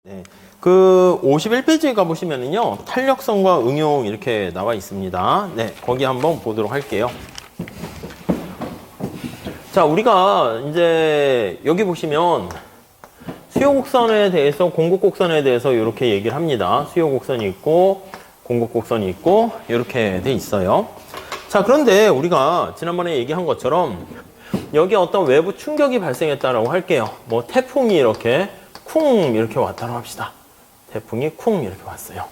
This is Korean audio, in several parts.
네, 그 51페이지에 가보시면은요, 탄력성과 응용 이렇게 나와 있습니다. 네, 거기 한번 보도록 할게요. 자, 우리가 이제 여기 보시면 수요 곡선에 대해서, 공급 곡선에 대해서 이렇게 얘기를 합니다. 수요 곡선이 있고, 공급 곡선이 있고, 이렇게 돼 있어요. 자, 그런데 우리가 지난번에 얘기한 것처럼 여기 어떤 외부 충격이 발생했다라고 할게요. 뭐 태풍이 이렇게 쿵 이렇게 왔다고 합시다. 태풍이 쿵 이렇게 왔어요.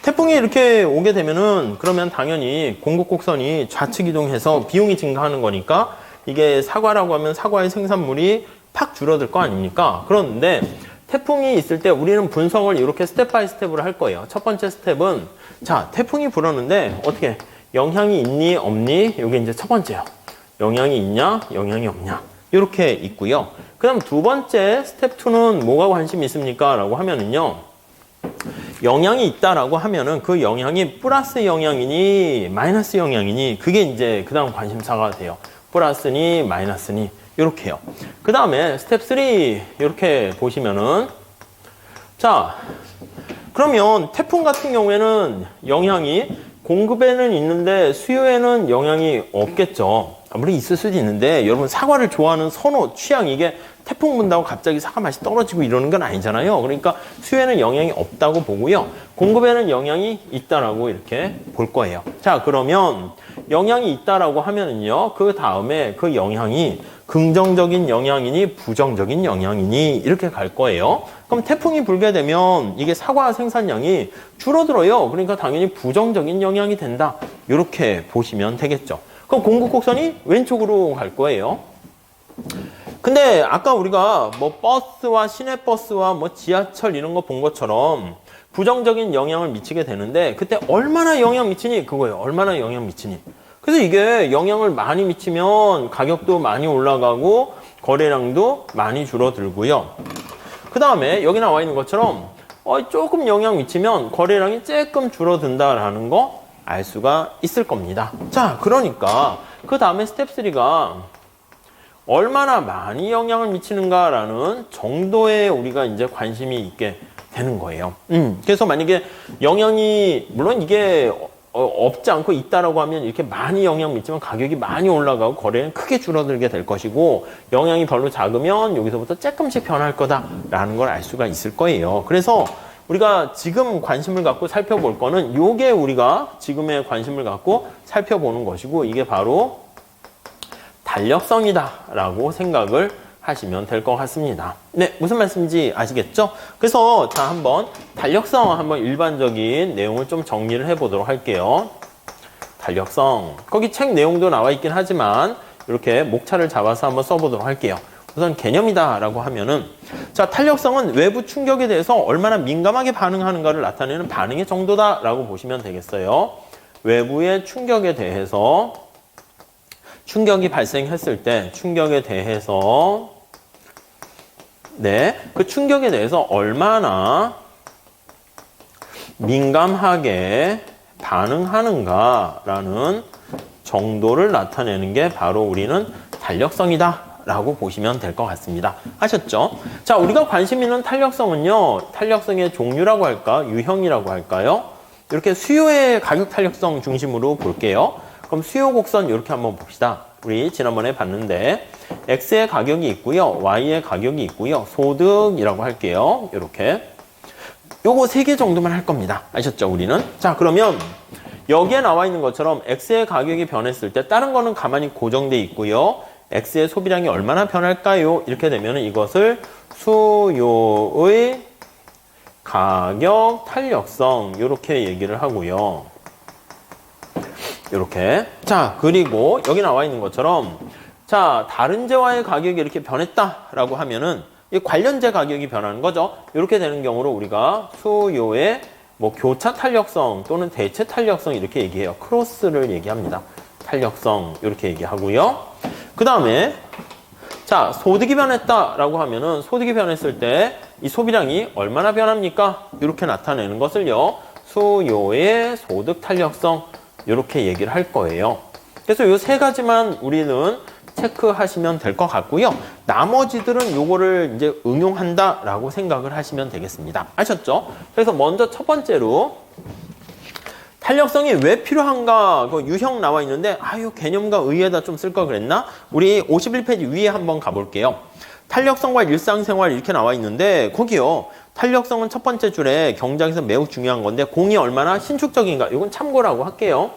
태풍이 이렇게 오게 되면은 그러면 당연히 공급 곡선이 좌측 이동해서 비용이 증가하는 거니까 이게 사과라고 하면 사과의 생산물이 팍 줄어들 거 아닙니까? 그런데 태풍이 있을 때 우리는 분석을 이렇게 스텝 바이 스텝으로 할 거예요. 첫 번째 스텝은 자, 태풍이 불었는데 어떻게 영향이 있니 없니? 이게 이제 첫 번째요. 영향이 있냐 영향이 없냐 이렇게 있고요. 그 다음 두 번째 스텝 2는 뭐가 관심이 있습니까? 라고 하면은요, 영향이 있다라고 하면은 그 영향이 플러스 영향이니 마이너스 영향이니 그게 이제 그 다음 관심사가 돼요. 플러스니 마이너스니 이렇게요. 그 다음에 스텝 3 이렇게 보시면은 자, 그러면 태풍 같은 경우에는 영향이 공급에는 있는데 수요에는 영향이 없겠죠. 물론 있을 수도 있는데 여러분 사과를 좋아하는 선호, 취향 이게 태풍 분다고 갑자기 사과 맛이 떨어지고 이러는 건 아니잖아요. 그러니까 수요에는 영향이 없다고 보고요. 공급에는 영향이 있다라고 이렇게 볼 거예요. 자, 그러면 영향이 있다라고 하면은요. 그 다음에 그 영향이 긍정적인 영향이니 부정적인 영향이니 이렇게 갈 거예요. 그럼 태풍이 불게 되면 이게 사과 생산량이 줄어들어요. 그러니까 당연히 부정적인 영향이 된다. 이렇게 보시면 되겠죠. 그럼 공급 곡선이 왼쪽으로 갈 거예요. 근데 아까 우리가 뭐 버스와 시내버스와 뭐 지하철 이런 거 본 것처럼 부정적인 영향을 미치게 되는데 그때 얼마나 영향 미치니? 그거예요. 얼마나 영향 미치니? 그래서 이게 영향을 많이 미치면 가격도 많이 올라가고 거래량도 많이 줄어들고요. 그 다음에 여기 나와 있는 것처럼 조금 영향 미치면 거래량이 조금 줄어든다라는 거 알 수가 있을 겁니다. 자, 그러니까 그 다음에 스텝 3가 얼마나 많이 영향을 미치는가라는 정도에 우리가 이제 관심이 있게 되는 거예요. 그래서 만약에 영향이 물론 이게 없지 않고 있다라고 하면 이렇게 많이 영향 미치면 가격이 많이 올라가고 거래는 크게 줄어들게 될 것이고 영향이 별로 작으면 여기서부터 조금씩 변할 거다라는 걸 알 수가 있을 거예요. 그래서 우리가 지금 관심을 갖고 살펴볼 거는 요게 우리가 지금의 관심을 갖고 살펴보는 것이고 이게 바로 탄력성이다 라고 생각을 하시면 될 것 같습니다. 네, 무슨 말씀인지 아시겠죠? 그래서 자, 한번 탄력성 한번 일반적인 내용을 좀 정리를 해보도록 할게요. 탄력성, 거기 책 내용도 나와 있긴 하지만 이렇게 목차를 잡아서 한번 써보도록 할게요. 우선 개념이다 라고 하면은 자, 탄력성은 외부 충격에 대해서 얼마나 민감하게 반응하는가를 나타내는 반응의 정도다 라고 보시면 되겠어요. 외부의 충격에 대해서 충격이 발생했을 때 충격에 대해서 네, 그 충격에 대해서 얼마나 민감하게 반응하는가라는 정도를 나타내는 게 바로 우리는 탄력성이다 라고 보시면 될 것 같습니다. 아셨죠? 자, 우리가 관심 있는 탄력성은요, 탄력성의 종류라고 할까, 유형이라고 할까요? 이렇게 수요의 가격 탄력성 중심으로 볼게요. 그럼 수요 곡선 이렇게 한번 봅시다. 우리 지난번에 봤는데 X의 가격이 있고요. Y의 가격이 있고요. 소득이라고 할게요. 이렇게. 요거 3개 정도만 할 겁니다. 아셨죠? 우리는. 자, 그러면 여기에 나와 있는 것처럼 X의 가격이 변했을 때 다른 거는 가만히 고정돼 있고요. X의 소비량이 얼마나 변할까요? 이렇게 되면 이것을 수요의 가격 탄력성 이렇게 얘기를 하고요. 이렇게. 자, 그리고 여기 나와 있는 것처럼 자, 다른 재화의 가격이 이렇게 변했다라고 하면은 이 관련재 가격이 변하는 거죠. 이렇게 되는 경우로 우리가 수요의 뭐 교차 탄력성 또는 대체 탄력성 이렇게 얘기해요. 크로스를 얘기합니다. 탄력성 이렇게 얘기하고요. 그 다음에 자, 소득이 변했다라고 하면은 소득이 변했을 때 이 소비량이 얼마나 변합니까? 이렇게 나타내는 것을요. 수요의 소득 탄력성 이렇게 얘기를 할 거예요. 그래서 이 3가지만 우리는 체크하시면 될 것 같고요. 나머지들은 요거를 이제 응용한다라고 생각을 하시면 되겠습니다. 아셨죠? 그래서 먼저 첫 번째로 탄력성이 왜 필요한가 그 유형 나와 있는데 아유 개념과 의의에다 좀 쓸 걸 그랬나? 우리 51페이지 위에 한번 가볼게요. 탄력성과 일상생활 이렇게 나와 있는데 거기요. 탄력성은 첫 번째 줄에 경작에서 매우 중요한 건데 공이 얼마나 신축적인가 이건 참고라고 할게요.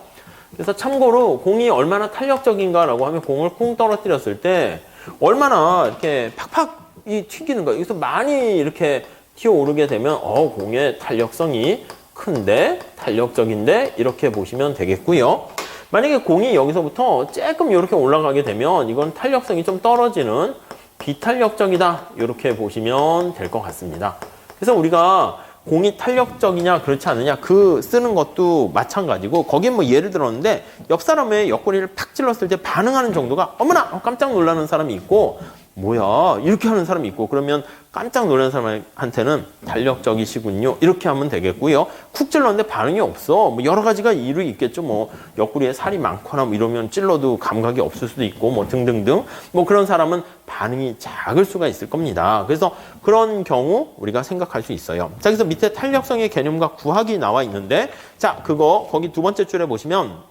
그래서 참고로 공이 얼마나 탄력적인가라고 하면 공을 쿵 떨어뜨렸을 때 얼마나 이렇게 팍팍 튀기는가 여기서 많이 이렇게 튀어오르게 되면 공의 탄력성이 큰데 탄력적인데 이렇게 보시면 되겠고요. 만약에 공이 여기서부터 조금 이렇게 올라가게 되면 이건 탄력성이 좀 떨어지는 비탄력적이다 이렇게 보시면 될 것 같습니다. 그래서 우리가 공이 탄력적이냐 그렇지 않느냐 그 쓰는 것도 마찬가지고 거긴 뭐 예를 들었는데 옆 사람의 옆구리를 팍 찔렀을 때 반응하는 정도가 어머나 깜짝 놀라는 사람이 있고 뭐야 이렇게 하는 사람이 있고 그러면 깜짝 놀라는 사람한테는 탄력적이시군요 이렇게 하면 되겠고요. 쿡 찔렀는데 반응이 없어 뭐 여러 가지가 이유 있겠죠. 뭐 옆구리에 살이 많거나 뭐 이러면 찔러도 감각이 없을 수도 있고 뭐 등등등 뭐 그런 사람은 반응이 작을 수가 있을 겁니다. 그래서 그런 경우 우리가 생각할 수 있어요. 자 그래서 밑에 탄력성의 개념과 구하기 나와 있는데 자 그거 거기 두 번째 줄에 보시면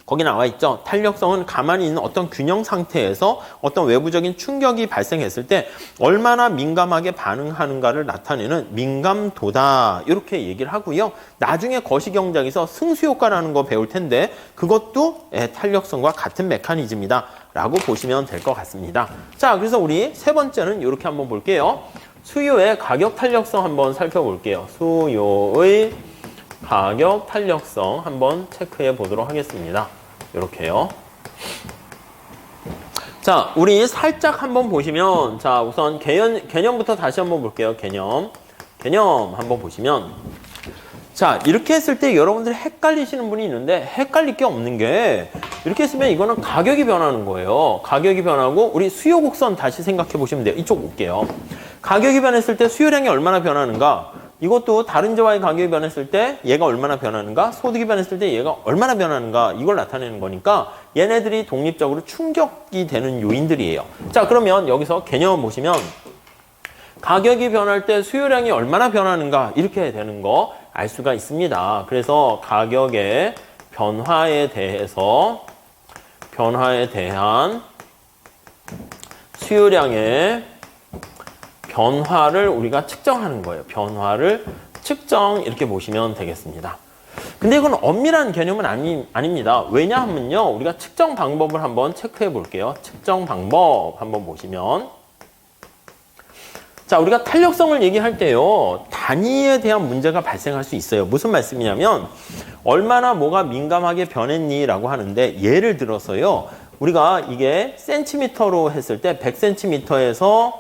거기 나와 있죠. 탄력성은 가만히 있는 어떤 균형 상태에서 어떤 외부적인 충격이 발생했을 때 얼마나 민감하게 반응하는가를 나타내는 민감도다. 이렇게 얘기를 하고요. 나중에 거시경작에서 승수효과라는 거 배울 텐데 그것도 탄력성과 같은 메커니즘이다. 라고 보시면 될 것 같습니다. 자, 그래서 우리 세 번째는 이렇게 한번 볼게요. 수요의 가격 탄력성 한번 살펴볼게요. 수요의 가격 탄력성 한번 체크해 보도록 하겠습니다. 이렇게요. 자, 우리 살짝 한번 보시면 자, 우선 개념부터 다시 한번 볼게요. 개념 한번 보시면 자, 이렇게 했을 때 여러분들이 헷갈리시는 분이 있는데 헷갈릴 게 없는 게 이렇게 했으면 이거는 가격이 변하는 거예요. 가격이 변하고 우리 수요 곡선 다시 생각해 보시면 돼요. 이쪽 올게요. 가격이 변했을 때 수요량이 얼마나 변하는가? 이것도 다른 자와의 가격이 변했을 때 얘가 얼마나 변하는가? 소득이 변했을 때 얘가 얼마나 변하는가? 이걸 나타내는 거니까 얘네들이 독립적으로 충격이 되는 요인들이에요. 자, 그러면 여기서 개념 보시면 가격이 변할 때 수요량이 얼마나 변하는가? 이렇게 되는 거 알 수가 있습니다. 그래서 가격의 변화에 대한 수요량의 변화를 우리가 측정하는 거예요. 변화를 측정 이렇게 보시면 되겠습니다. 근데 이건 엄밀한 개념은 아닙니다. 왜냐하면요. 우리가 측정 방법을 한번 체크해 볼게요. 측정 방법 한번 보시면 자, 우리가 탄력성을 얘기할 때요. 단위에 대한 문제가 발생할 수 있어요. 무슨 말씀이냐면 얼마나 뭐가 민감하게 변했니 라고 하는데 예를 들어서요. 우리가 이게 센티미터로 했을 때 100cm에서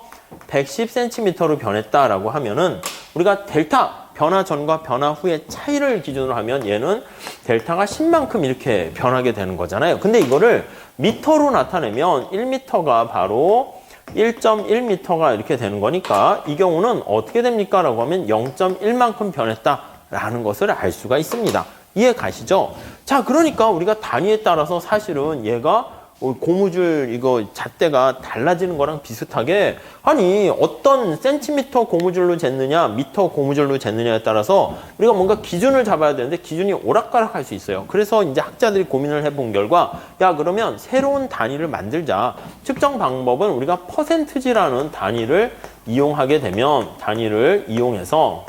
110cm로 변했다라고 하면은 우리가 델타 변화 전과 변화 후의 차이를 기준으로 하면 얘는 델타가 10만큼 이렇게 변하게 되는 거잖아요. 근데 이거를 미터로 나타내면 1m가 바로 1.1m가 이렇게 되는 거니까 이 경우는 어떻게 됩니까? 라고 하면 0.1만큼 변했다라는 것을 알 수가 있습니다. 이해 가시죠? 자, 그러니까 우리가 단위에 따라서 사실은 얘가 고무줄 이거 잣대가 달라지는 거랑 비슷하게 아니 어떤 센티미터 고무줄로 쟀느냐 미터 고무줄로 쟀느냐에 따라서 우리가 뭔가 기준을 잡아야 되는데 기준이 오락가락 할 수 있어요. 그래서 이제 학자들이 고민을 해본 결과 야 그러면 새로운 단위를 만들자. 측정 방법은 우리가 퍼센트지라는 단위를 이용하게 되면 단위를 이용해서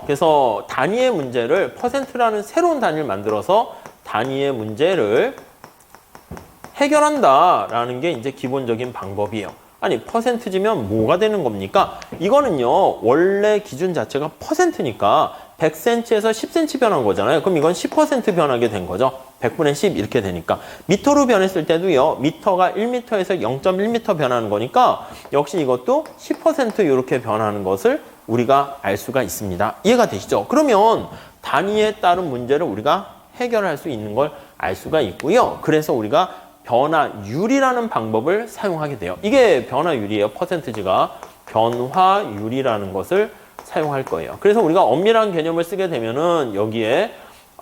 그래서 단위의 문제를 퍼센트라는 새로운 단위를 만들어서 단위의 문제를 해결한다라는 게 이제 기본적인 방법이에요. 아니 퍼센트지면 뭐가 되는 겁니까? 이거는요 원래 기준 자체가 퍼센트니까 100cm에서 10cm 변한 거잖아요. 그럼 이건 10% 변하게 된 거죠. 100분의 10 이렇게 되니까. 미터로 변했을 때도요. 미터가 1m에서 0.1m 변하는 거니까 역시 이것도 10% 이렇게 변하는 것을 우리가 알 수가 있습니다. 이해가 되시죠? 그러면 단위에 따른 문제를 우리가 해결할 수 있는 걸 알 수가 있고요. 그래서 우리가 변화율이라는 방법을 사용하게 돼요. 이게 변화율이에요. 퍼센트지가 변화율이라는 것을 사용할 거예요. 그래서 우리가 엄밀한 개념을 쓰게 되면은 여기에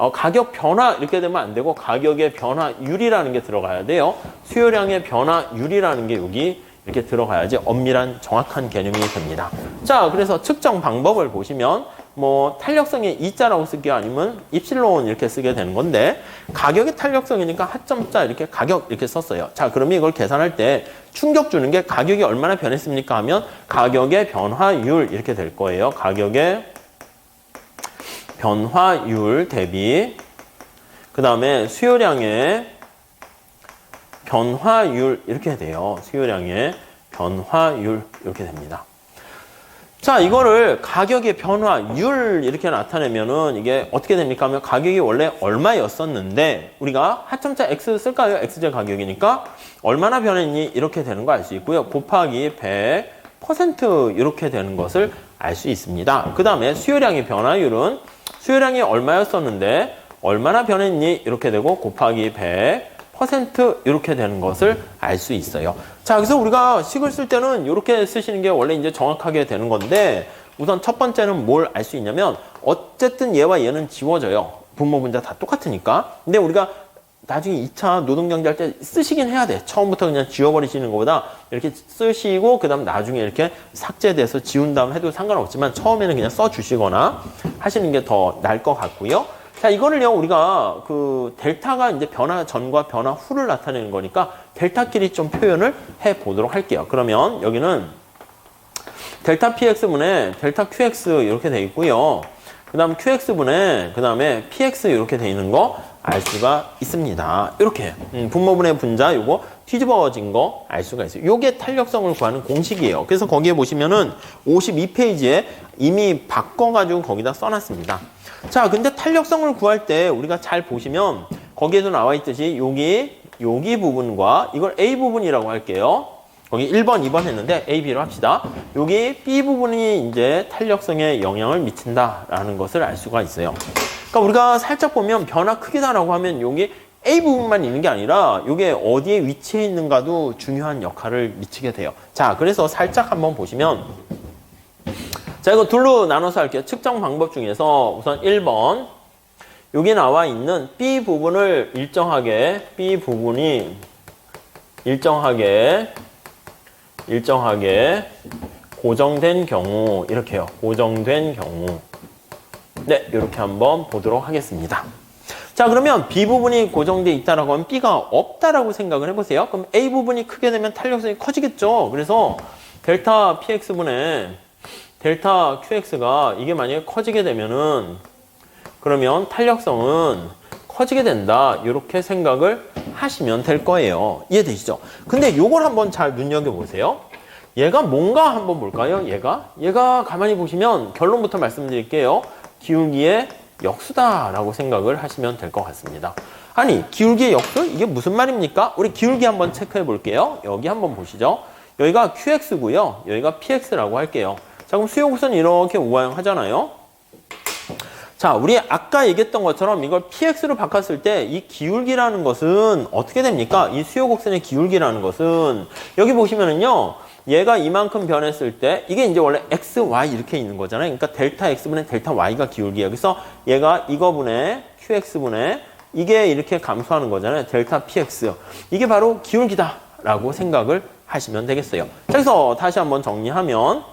가격 변화 이렇게 되면 안 되고 가격의 변화율이라는 게 들어가야 돼요. 수요량의 변화율이라는 게 여기 이렇게 들어가야지 엄밀한 정확한 개념이 됩니다. 자, 그래서 측정 방법을 보시면 뭐 탄력성의 E자라고 쓸게요. 아니면 입실론 이렇게 쓰게 되는 건데 가격의 탄력성이니까 하점자 이렇게 가격 이렇게 썼어요. 자, 그러면 이걸 계산할 때 충격 주는 게 가격이 얼마나 변했습니까 하면 가격의 변화율 이렇게 될 거예요. 가격의 변화율 대비 그 다음에 수요량의 변화율 이렇게 돼요. 수요량의 변화율 이렇게 됩니다. 자, 이거를 가격의 변화율 이렇게 나타내면은 이게 어떻게 됩니까 하면 가격이 원래 얼마였었는데 우리가 하점자 X 쓸까요? XJ 가격이니까 얼마나 변했니? 이렇게 되는 거 알 수 있고요. 곱하기 100% 이렇게 되는 것을 알 수 있습니다. 그 다음에 수요량의 변화율은 수요량이 얼마였었는데 얼마나 변했니? 이렇게 되고 곱하기 100% 이렇게 되는 것을 알 수 있어요. 자, 그래서 우리가 식을 쓸 때는 이렇게 쓰시는 게 원래 이제 정확하게 되는 건데 우선 첫 번째는 뭘 알 수 있냐면 어쨌든 얘와 얘는 지워져요. 분모 분자 다 똑같으니까. 근데 우리가 나중에 2차 노동경제 할 때 쓰시긴 해야 돼. 처음부터 그냥 지워버리시는 것보다 이렇게 쓰시고 그 다음 나중에 이렇게 삭제돼서 지운 다음 해도 상관없지만 처음에는 그냥 써주시거나 하시는 게 더 나을 것 같고요. 자, 이거를요, 우리가 그 델타가 이제 변화 전과 변화 후를 나타내는 거니까 델타끼리 좀 표현을 해 보도록 할게요. 그러면 여기는 델타 px분의 델타 qx 이렇게 돼 있고요. 그 다음 qx분의 그 다음에 px 이렇게 돼 있는 거 알 수가 있습니다. 이렇게 분모분의 분자 요거 뒤집어진 거 알 수가 있어요. 요게 탄력성을 구하는 공식이에요. 그래서 거기에 보시면은 52페이지에 이미 바꿔가지고 거기다 써놨습니다. 자, 근데 탄력성을 구할 때 우리가 잘 보시면 거기에도 나와 있듯이 여기 부분과 이걸 A 부분이라고 할게요. 거기 1번, 2번 했는데 A, B로 합시다. 여기 B 부분이 이제 탄력성에 영향을 미친다라는 것을 알 수가 있어요. 그러니까 우리가 살짝 보면 변화 크기다라고 하면 여기 A 부분만 있는 게 아니라 이게 어디에 위치해 있는가도 중요한 역할을 미치게 돼요. 자, 그래서 살짝 한번 보시면 자, 이거 둘로 나눠서 할게요. 측정 방법 중에서 우선 1번 여기 나와 있는 B 부분을 B 부분이 일정하게 고정된 경우 이렇게요. 고정된 경우 네, 이렇게 한번 보도록 하겠습니다. 자, 그러면 B 부분이 고정되어 있다라고 하면 B가 없다라고 생각을 해보세요. 그럼 A 부분이 크게 되면 탄력성이 커지겠죠. 그래서 델타 PX분의 델타 QX가 이게 만약에 커지게 되면은 그러면 탄력성은 커지게 된다. 이렇게 생각을 하시면 될 거예요. 이해되시죠? 근데 요걸 한번 잘 눈여겨보세요. 얘가 뭔가 한번 볼까요? 얘가 가만히 보시면 결론부터 말씀드릴게요. 기울기의 역수다라고 생각을 하시면 될 것 같습니다. 아니, 기울기의 역수? 이게 무슨 말입니까? 우리 기울기 한번 체크해 볼게요. 여기 한번 보시죠. 여기가 QX고요. 여기가 PX라고 할게요. 자, 그럼 수요곡선 이렇게 우하형 하잖아요. 자, 우리 아까 얘기했던 것처럼 이걸 PX로 바꿨을 때 이 기울기라는 것은 어떻게 됩니까? 이 수요곡선의 기울기라는 것은 여기 보시면은요. 얘가 이만큼 변했을 때 이게 이제 원래 x, y 이렇게 있는 거잖아요. 그러니까 델타 x분의 델타 y가 기울기예요. 그래서 얘가 이거분의 qx분의 이게 이렇게 감소하는 거잖아요. 델타 px. 이게 바로 기울기다라고 생각을 하시면 되겠어요. 자, 그래서 다시 한번 정리하면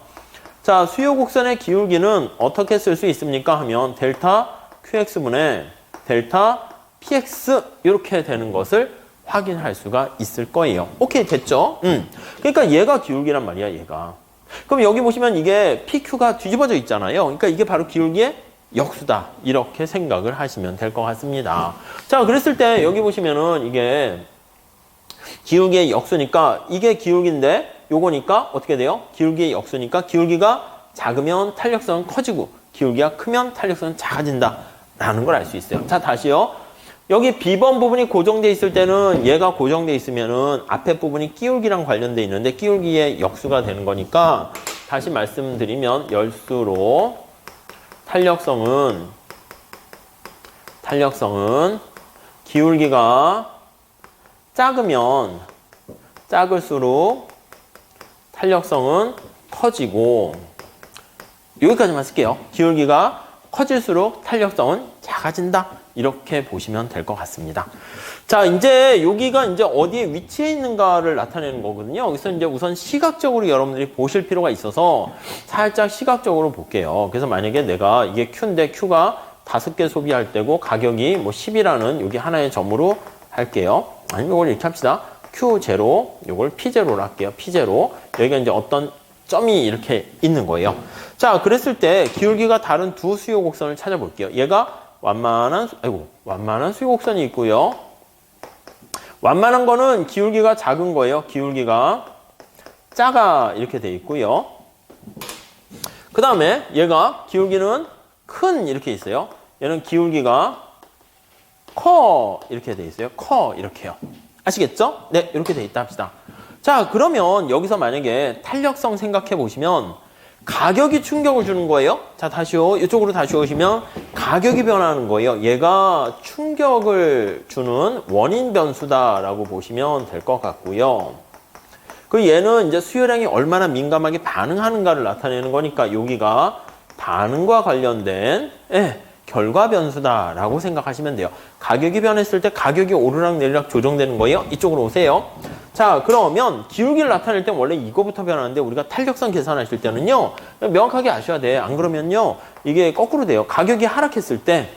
자, 수요곡선의 기울기는 어떻게 쓸 수 있습니까? 하면 델타 qx분의 델타 px 이렇게 되는 것을 확인할 수가 있을 거예요. 오케이, 됐죠? 그러니까 얘가 기울기란 말이야, 얘가. 그럼 여기 보시면 이게 PQ가 뒤집어져 있잖아요. 그러니까 이게 바로 기울기의 역수다. 이렇게 생각을 하시면 될 것 같습니다. 자, 그랬을 때 여기 보시면은 이게 기울기의 역수니까 이게 기울기인데 요거니까 어떻게 돼요? 기울기의 역수니까 기울기가 작으면 탄력성은 커지고 기울기가 크면 탄력성은 작아진다. 라는 걸 알 수 있어요. 자, 다시요. 여기 B번 부분이 고정돼 있을 때는 얘가 고정돼 있으면은 앞에 부분이 기울기랑 관련돼 있는데 기울기의 역수가 되는 거니까 다시 말씀드리면 열수로 탄력성은 기울기가 작으면 작을수록 탄력성은 커지고 여기까지만 쓸게요. 기울기가 커질수록 탄력성은 작아진다. 이렇게 보시면 될 것 같습니다. 자, 이제 여기가 이제 어디에 위치해 있는가를 나타내는 거거든요. 여기서 이제 우선 시각적으로 여러분들이 보실 필요가 있어서 살짝 시각적으로 볼게요. 그래서 만약에 내가 이게 Q인데 Q가 5개 소비할 때고 가격이 뭐 10이라는 여기 하나의 점으로 할게요. 아니면 이걸 이렇게 합시다. Q0, 이걸 P0로 할게요. P0. 여기가 이제 어떤 점이 이렇게 있는 거예요. 자, 그랬을 때 기울기가 다른 두 수요 곡선을 찾아볼게요. 얘가 완만한 수요 곡선이 있고요. 완만한 거는 기울기가 작은 거예요. 기울기가 작아 이렇게 돼 있고요. 그 다음에 얘가 기울기는 큰 이렇게 있어요. 얘는 기울기가 커 이렇게 돼 있어요. 커 이렇게요. 아시겠죠? 네, 이렇게 돼 있다 합시다. 자, 그러면 여기서 만약에 탄력성 생각해 보시면 가격이 충격을 주는 거예요. 자, 다시요. 이쪽으로 다시 오시면 가격이 변하는 거예요. 얘가 충격을 주는 원인 변수다라고 보시면 될 것 같고요. 그 얘는 이제 수요량이 얼마나 민감하게 반응하는가를 나타내는 거니까 여기가 반응과 관련된 결과 변수다라고 생각하시면 돼요. 가격이 변했을 때 가격이 오르락 내리락 조정되는 거예요. 이쪽으로 오세요. 자, 그러면 기울기를 나타낼 때 원래 이거부터 변하는데 우리가 탄력성 계산하실 때는요. 명확하게 아셔야 돼. 안 그러면요. 이게 거꾸로 돼요. 가격이 하락했을 때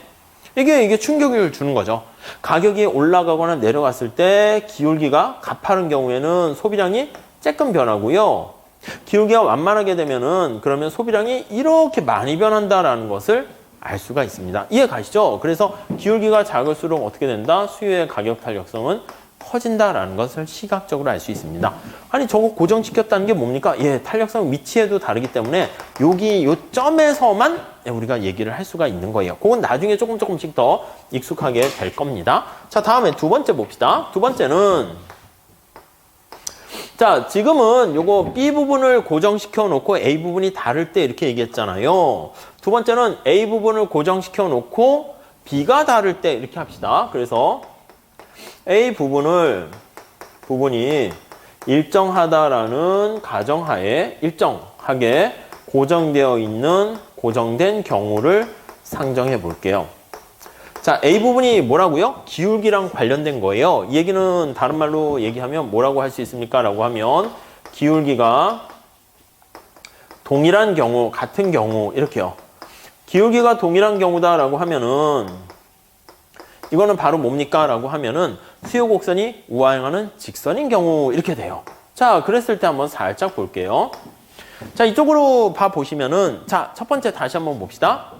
이게 충격을 주는 거죠. 가격이 올라가거나 내려갔을 때 기울기가 가파른 경우에는 소비량이 쬐끔 변하고요. 기울기가 완만하게 되면은 그러면 소비량이 이렇게 많이 변한다라는 것을 알 수가 있습니다. 이해 가시죠? 그래서 기울기가 작을수록 어떻게 된다? 수요의 가격 탄력성은 커진다라는 것을 시각적으로 알 수 있습니다. 아니, 저거 고정시켰다는 게 뭡니까? 예, 탄력성 위치에도 다르기 때문에 여기 요 점에서만 우리가 얘기를 할 수가 있는 거예요. 그건 나중에 조금씩 더 익숙하게 될 겁니다. 자, 다음에 두 번째 봅시다. 두 번째는 자, 지금은 요거 B 부분을 고정시켜 놓고 A 부분이 다를 때 이렇게 얘기했잖아요. 두 번째는 A 부분을 고정시켜 놓고 B가 다를 때 이렇게 합시다. 그래서 A 부분이 일정하다라는 가정하에 일정하게 고정되어 있는 고정된 경우를 상정해 볼게요. 자, A 부분이 뭐라고요? 기울기랑 관련된 거예요. 이 얘기는 다른 말로 얘기하면 뭐라고 할 수 있습니까? 라고 하면 기울기가 동일한 경우, 같은 경우 이렇게요. 기울기가 동일한 경우다라고 하면은 이거는 바로 뭡니까? 라고 하면은 수요 곡선이 우하향하는 직선인 경우 이렇게 돼요. 자, 그랬을 때 한번 살짝 볼게요. 자, 이쪽으로 봐보시면은 자, 첫 번째 다시 한번 봅시다.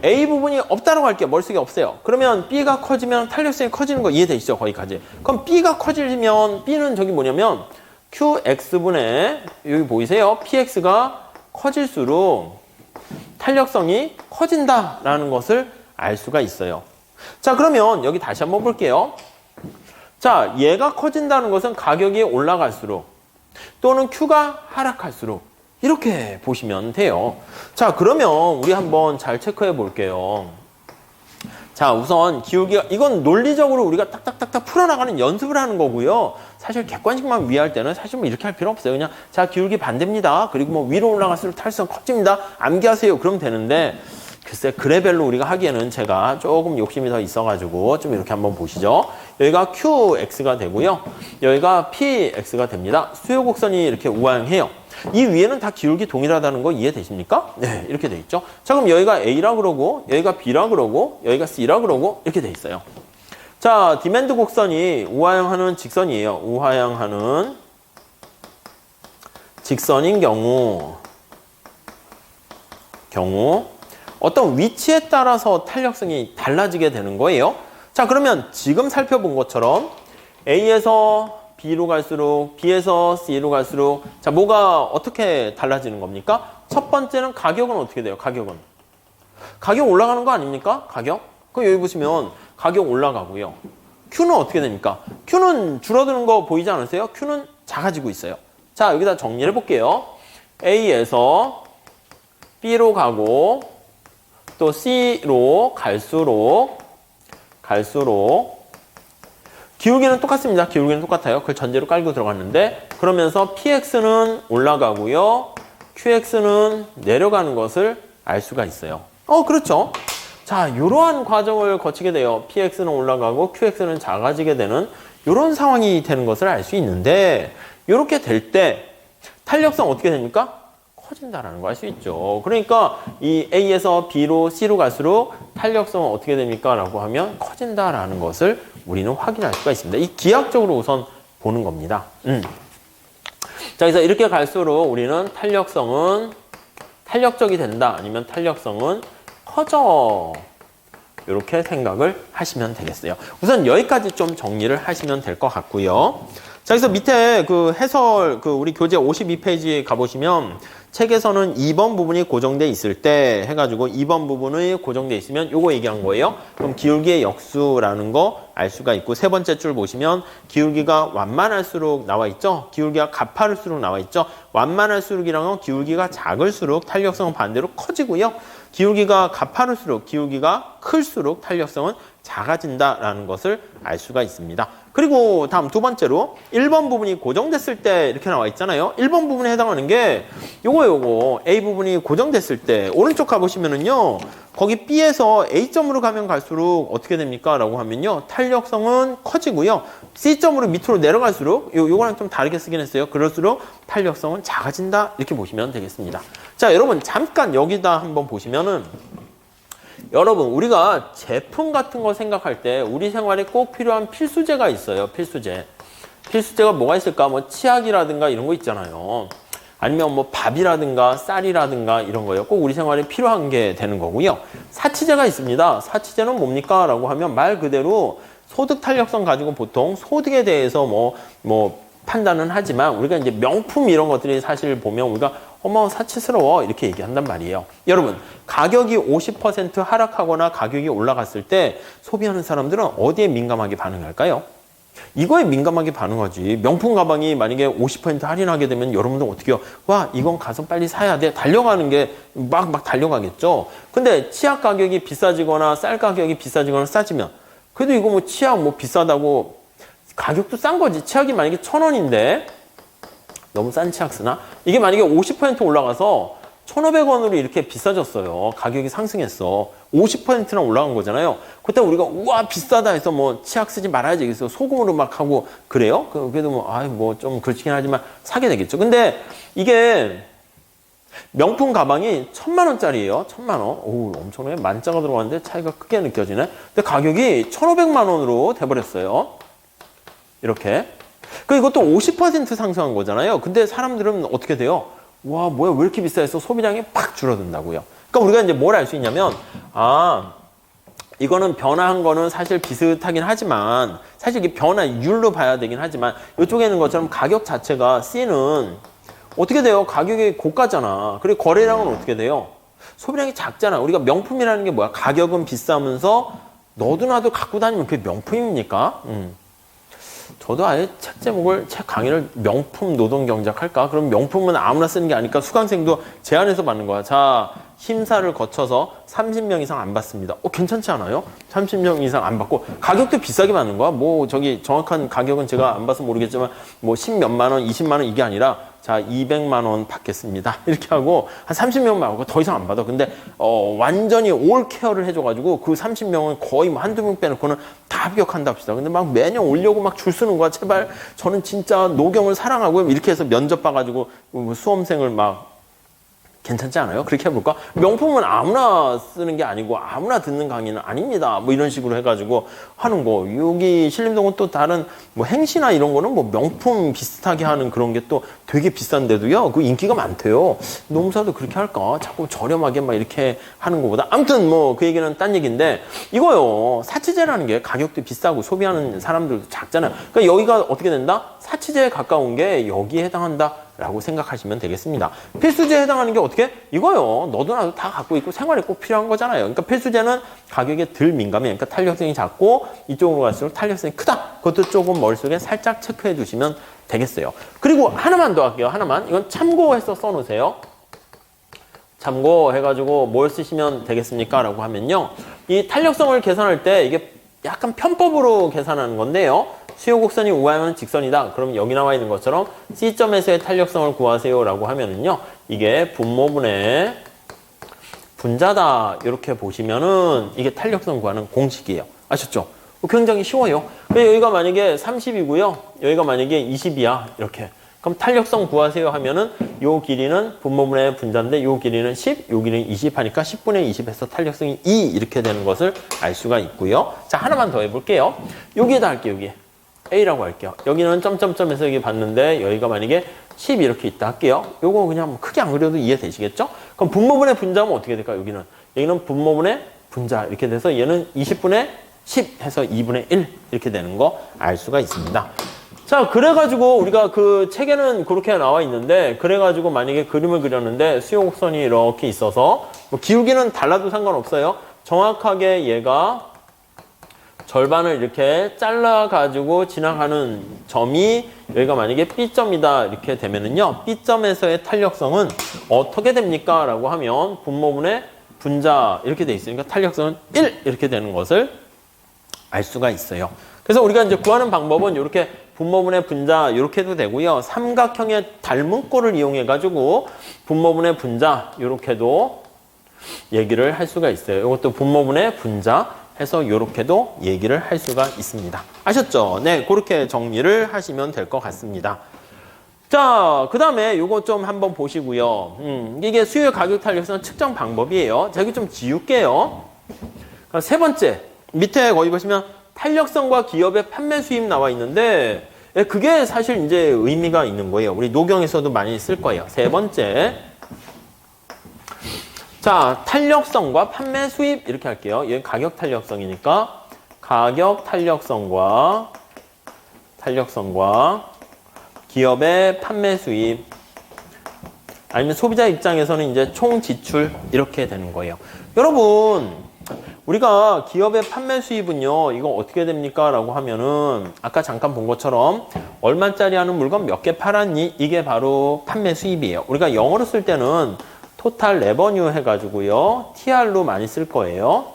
A 부분이 없다라고 할게요. 머릿속에 없어요. 그러면 B가 커지면 탄력성이 커지는 거 이해되시죠? 거기까지. 그럼 B가 커지면 B는 저기 뭐냐면 QX분의 여기 보이세요? PX가 커질수록 탄력성이 커진다라는 것을 알 수가 있어요. 자, 그러면 여기 다시 한번 볼게요. 자, 얘가 커진다는 것은 가격이 올라갈수록 또는 Q가 하락할수록 이렇게 보시면 돼요. 자, 그러면 우리 한번 잘 체크해 볼게요. 자, 우선 기울기가 이건 논리적으로 우리가 딱딱딱딱 풀어나가는 연습을 하는 거고요. 사실 객관식만 위할 때는 사실 뭐 이렇게 할 필요 없어요. 그냥 자, 기울기 반대입니다. 그리고 뭐 위로 올라갈수록 탄력성 커집니다. 암기하세요. 그러면 되는데 글쎄 그래벨로 우리가 하기에는 제가 조금 욕심이 더 있어가지고 좀 이렇게 한번 보시죠. 여기가 QX가 되고요. 여기가 PX가 됩니다. 수요 곡선이 이렇게 우하향해요. 이 위에는 다 기울기 동일하다는 거 이해되십니까? 네, 이렇게 돼 있죠. 자, 그럼 여기가 A라 그러고 여기가 B라 그러고 여기가 C라 그러고 이렇게 돼 있어요. 자, 디맨드 곡선이 우하향하는 직선이에요. 우하향하는 직선인 경우 어떤 위치에 따라서 탄력성이 달라지게 되는 거예요. 자, 그러면 지금 살펴본 것처럼 A에서 B로 갈수록 B에서 C로 갈수록 자, 뭐가 어떻게 달라지는 겁니까? 첫 번째는 가격은 어떻게 돼요? 가격 올라가는 거 아닙니까? 가격? 그럼 여기 보시면 가격 올라가고요. Q는 어떻게 됩니까? Q는 줄어드는 거 보이지 않으세요? Q는 작아지고 있어요. 자, 여기다 정리를 해볼게요. A에서 B로 가고 또 C로 갈수록 기울기는 똑같습니다. 기울기는 똑같아요. 그걸 전제로 깔고 들어갔는데 그러면서 PX는 올라가고요. QX는 내려가는 것을 알 수가 있어요. 그렇죠. 자, 이러한 과정을 거치게 돼요. px는 올라가고 qx는 작아지게 되는 이런 상황이 되는 것을 알 수 있는데, 이렇게 될 때 탄력성 어떻게 됩니까? 커진다라는 거 알 수 있죠. 그러니까 이 A에서 B로 C로 갈수록 탄력성은 어떻게 됩니까? 라고 하면 커진다라는 것을 우리는 확인할 수가 있습니다. 이 기하학적으로 우선 보는 겁니다. 자, 그래서 이렇게 갈수록 우리는 탄력성은 탄력적이 된다, 아니면 탄력성은 커져. 이렇게 생각을 하시면 되겠어요. 우선 여기까지 좀 정리를 하시면 될 것 같고요. 자, 그래서 밑에 그 해설, 우리 교재 52페이지에 가보시면 책에서는 2번 부분이 고정돼 있을 때 해가지고 2번 부분이 고정돼 있으면 요거 얘기한 거예요. 그럼 기울기의 역수라는 거 알 수가 있고, 세 번째 줄 보시면 기울기가 완만할수록 나와 있죠. 기울기가 가파를수록 나와 있죠. 완만할수록이랑은 기울기가 작을수록 탄력성은 반대로 커지고요. 기울기가 가파를수록, 기울기가 클수록 탄력성은 작아진다라는 것을 알 수가 있습니다. 그리고 다음 두 번째로 1번 부분이 고정됐을 때 이렇게 나와 있잖아요. 1번 부분에 해당하는 게 요거 A 부분이 고정됐을 때 오른쪽 가보시면은요, 거기 B에서 A점으로 가면 갈수록 어떻게 됩니까? 라고 하면요, 탄력성은 커지고요. C점으로 밑으로 내려갈수록 요거랑 좀 다르게 쓰긴 했어요. 그럴수록 탄력성은 작아진다, 이렇게 보시면 되겠습니다. 자, 여러분 잠깐 여기다 한번 보시면은, 여러분 우리가 제품 같은 거 생각할 때 우리 생활에 꼭 필요한 필수제가 있어요. 필수제가 뭐가 있을까? 뭐 치약이라든가 이런 거 있잖아요. 아니면 뭐 밥이라든가 쌀이라든가 이런 거요. 꼭 우리 생활에 필요한 게 되는 거고요. 사치제가 있습니다. 사치제는 뭡니까? 라고 하면 말 그대로 소득 탄력성 가지고 보통 소득에 대해서 뭐 판단은 하지만, 우리가 이제 명품 이런 것들이 사실 보면 우리가 어머 사치스러워 이렇게 얘기한단 말이에요. 여러분, 가격이 50% 하락하거나 가격이 올라갔을 때 소비하는 사람들은 어디에 민감하게 반응할까요? 이거에 민감하게 반응하지. 명품 가방이 만약에 50% 할인하게 되면 여러분들 어떻게 해요? 와, 이건 가서 빨리 사야 돼. 달려가는 게 막 달려가겠죠. 근데 치약 가격이 비싸지거나 쌀 가격이 비싸지거나 싸지면, 그래도 이거 뭐 치약 뭐 비싸다고 가격도 싼 거지. 치약이 만약에 1,000원인데 너무 싼 치약 쓰나? 이게 만약에 50% 올라가서 1,500원으로 이렇게 비싸졌어요. 가격이 상승했어. 50%나 올라간 거잖아요. 그때 우리가 우와 비싸다 해서 뭐 치약 쓰지 말아야지 그래서 소금으로 막 하고 그래요? 그래도 뭐 좀 그렇긴 하지만 사게 되겠죠. 근데 이게 명품 가방이 1,000만 원짜리예요. 1,000만 원. 오, 엄청나게 만짜가 들어갔는데 차이가 크게 느껴지네. 근데 가격이 1,500만 원으로 돼버렸어요. 이렇게. 이것도 50% 상승한 거잖아요. 근데 사람들은 어떻게 돼요? 와, 뭐야, 왜 이렇게 비싸 해서 소비량이 팍 줄어든다고요. 그러니까 우리가 이제 뭘 알 수 있냐면, 이거는 변화한 거는 사실 비슷하긴 하지만, 사실 이게 변화율로 봐야 되긴 하지만, 이쪽에 있는 것처럼 가격 자체가 C는 어떻게 돼요? 가격이 고가잖아. 그리고 거래량은 어떻게 돼요? 소비량이 작잖아. 우리가 명품이라는 게 뭐야? 가격은 비싸면서 너도 나도 갖고 다니면 그게 명품입니까? 저도 아예 책 강의를 명품 노동 경작 할까? 그럼 명품은 아무나 쓰는 게 아니까 수강생도 제안해서 받는 거야. 자, 심사를 거쳐서 30명 이상 안 받습니다. 괜찮지 않아요? 30명 이상 안 받고 가격도 비싸게 받는 거야. 정확한 가격은 제가 안 봐서 모르겠지만 10몇만 원, 20만 원 이게 아니라 자, 200만 원 받겠습니다. 이렇게 하고 한 30명만 하고 더 이상 안 받아. 근데 완전히 올 케어를 해줘가지고 그 30명은 거의 한두 명 빼놓고는 다 합격한다 합시다. 근데 막 매년 오려고 막 줄 서는 거야. 제발 저는 진짜 노경을 사랑하고요. 이렇게 해서 면접 봐가지고 수험생을 막 괜찮지 않아요? 그렇게 해볼까? 명품은 아무나 쓰는 게 아니고 아무나 듣는 강의는 아닙니다. 이런 식으로 해가지고 하는 거. 여기 신림동은 또 다른 행시나 이런 거는 명품 비슷하게 하는 그런 게 또 되게 비싼데도요. 그 인기가 많대요. 농사도 그렇게 할까? 자꾸 저렴하게 막 이렇게 하는 것보다. 아무튼 그 얘기는 딴 얘기인데 이거요. 사치제라는 게 가격도 비싸고 소비하는 사람들도 작잖아요. 그러니까 여기가 어떻게 된다? 사치제에 가까운 게 여기에 해당한다. 라고 생각하시면 되겠습니다. 필수제에 해당하는 게 어떻게? 이거요. 너도 나도 다 갖고 있고 생활에 꼭 필요한 거잖아요. 그러니까 필수제는 가격에 덜 민감해. 그러니까 탄력성이 작고 이쪽으로 갈수록 탄력성이 크다. 그것도 조금 머릿속에 살짝 체크해 두시면 되겠어요. 그리고 하나만 더 할게요. 하나만. 이건 참고해서 써놓으세요. 참고해가지고 뭘 쓰시면 되겠습니까? 라고 하면요. 이 탄력성을 계산할 때 이게 약간 편법으로 계산하는 건데요. 수요 곡선이 우하면 직선이다. 그럼 여기 나와 있는 것처럼 C점에서의 탄력성을 구하세요 라고 하면은요. 이게 분모분의 분자다 이렇게 보시면은 이게 탄력성 구하는 공식이에요. 아셨죠? 굉장히 쉬워요. 여기가 만약에 30이고요. 여기가 만약에 20이야. 이렇게. 그럼 탄력성 구하세요 하면은 요 길이는 분모분의 분자인데 요 길이는 10, 요 길이는 20 하니까 10분의 20 해서 탄력성이 2 이렇게 되는 것을 알 수가 있고요. 자, 하나만 더 해볼게요. 여기에다 할게요. 여기. A라고 할게요. 여기는 점점점에서 여기 봤는데 여기가 만약에 10 이렇게 있다 할게요. 요거 그냥 크게 안 그려도 이해되시겠죠? 그럼 분모분의 분자면 어떻게 될까요? 여기는 분모분의 분자 이렇게 돼서 얘는 20분의 10 해서 2분의 1 이렇게 되는 거 알 수가 있습니다. 자, 그래가지고 우리가 그 책에는 그렇게 나와 있는데 그래가지고 만약에 그림을 그렸는데 수요곡선이 이렇게 있어서 뭐 기울기는 달라도 상관없어요. 정확하게 얘가 절반을 이렇게 잘라가지고 지나가는 점이 여기가 만약에 B점이다 이렇게 되면은요. B점에서의 탄력성은 어떻게 됩니까? 라고 하면 분모분의 분자 이렇게 돼 있으니까 탄력성은 1 이렇게 되는 것을 알 수가 있어요. 그래서 우리가 이제 구하는 방법은 이렇게 분모분의 분자 이렇게 해도 되고요. 삼각형의 닮은 꼴을 이용해 가지고 분모분의 분자 이렇게도 얘기를 할 수가 있어요. 이것도 분모분의 분자 해서 이렇게도 얘기를 할 수가 있습니다. 아셨죠? 네, 그렇게 정리를 하시면 될 것 같습니다. 자, 그 다음에 요거 좀 한번 보시고요. 이게 수요 가격 탄력성 측정 방법이에요. 제가 좀 지울게요. 세 번째, 밑에 거기 보시면 탄력성과 기업의 판매 수입 나와 있는데 그게 사실 이제 의미가 있는 거예요. 우리 노경에서도 많이 쓸 거예요. 세 번째. 자, 탄력성과 판매 수입 이렇게 할게요. 얘 가격 탄력성이니까 가격 탄력성과 기업의 판매 수입 아니면 소비자 입장에서는 이제 총 지출 이렇게 되는 거예요. 여러분, 우리가 기업의 판매 수입은요, 이거 어떻게 됩니까? 라고 하면은, 아까 잠깐 본 것처럼, 얼마짜리 하는 물건 몇 개 팔았니? 이게 바로 판매 수입이에요. 우리가 영어로 쓸 때는, 토탈 레버뉴 해가지고요, TR로 많이 쓸 거예요.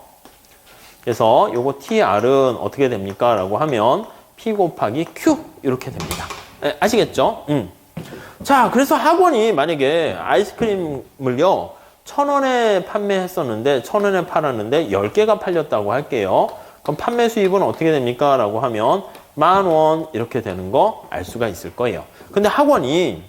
그래서 요거 TR은 어떻게 됩니까? 라고 하면, P 곱하기 Q, 이렇게 됩니다. 네, 아시겠죠? 자, 그래서 학원이 만약에 아이스크림을요, 1,000원에 판매했었는데 1,000원에 팔았는데 10개가 팔렸다고 할게요. 그럼 판매 수입은 어떻게 됩니까? 라고 하면 10,000원 이렇게 되는 거 알 수가 있을 거예요. 근데 학원이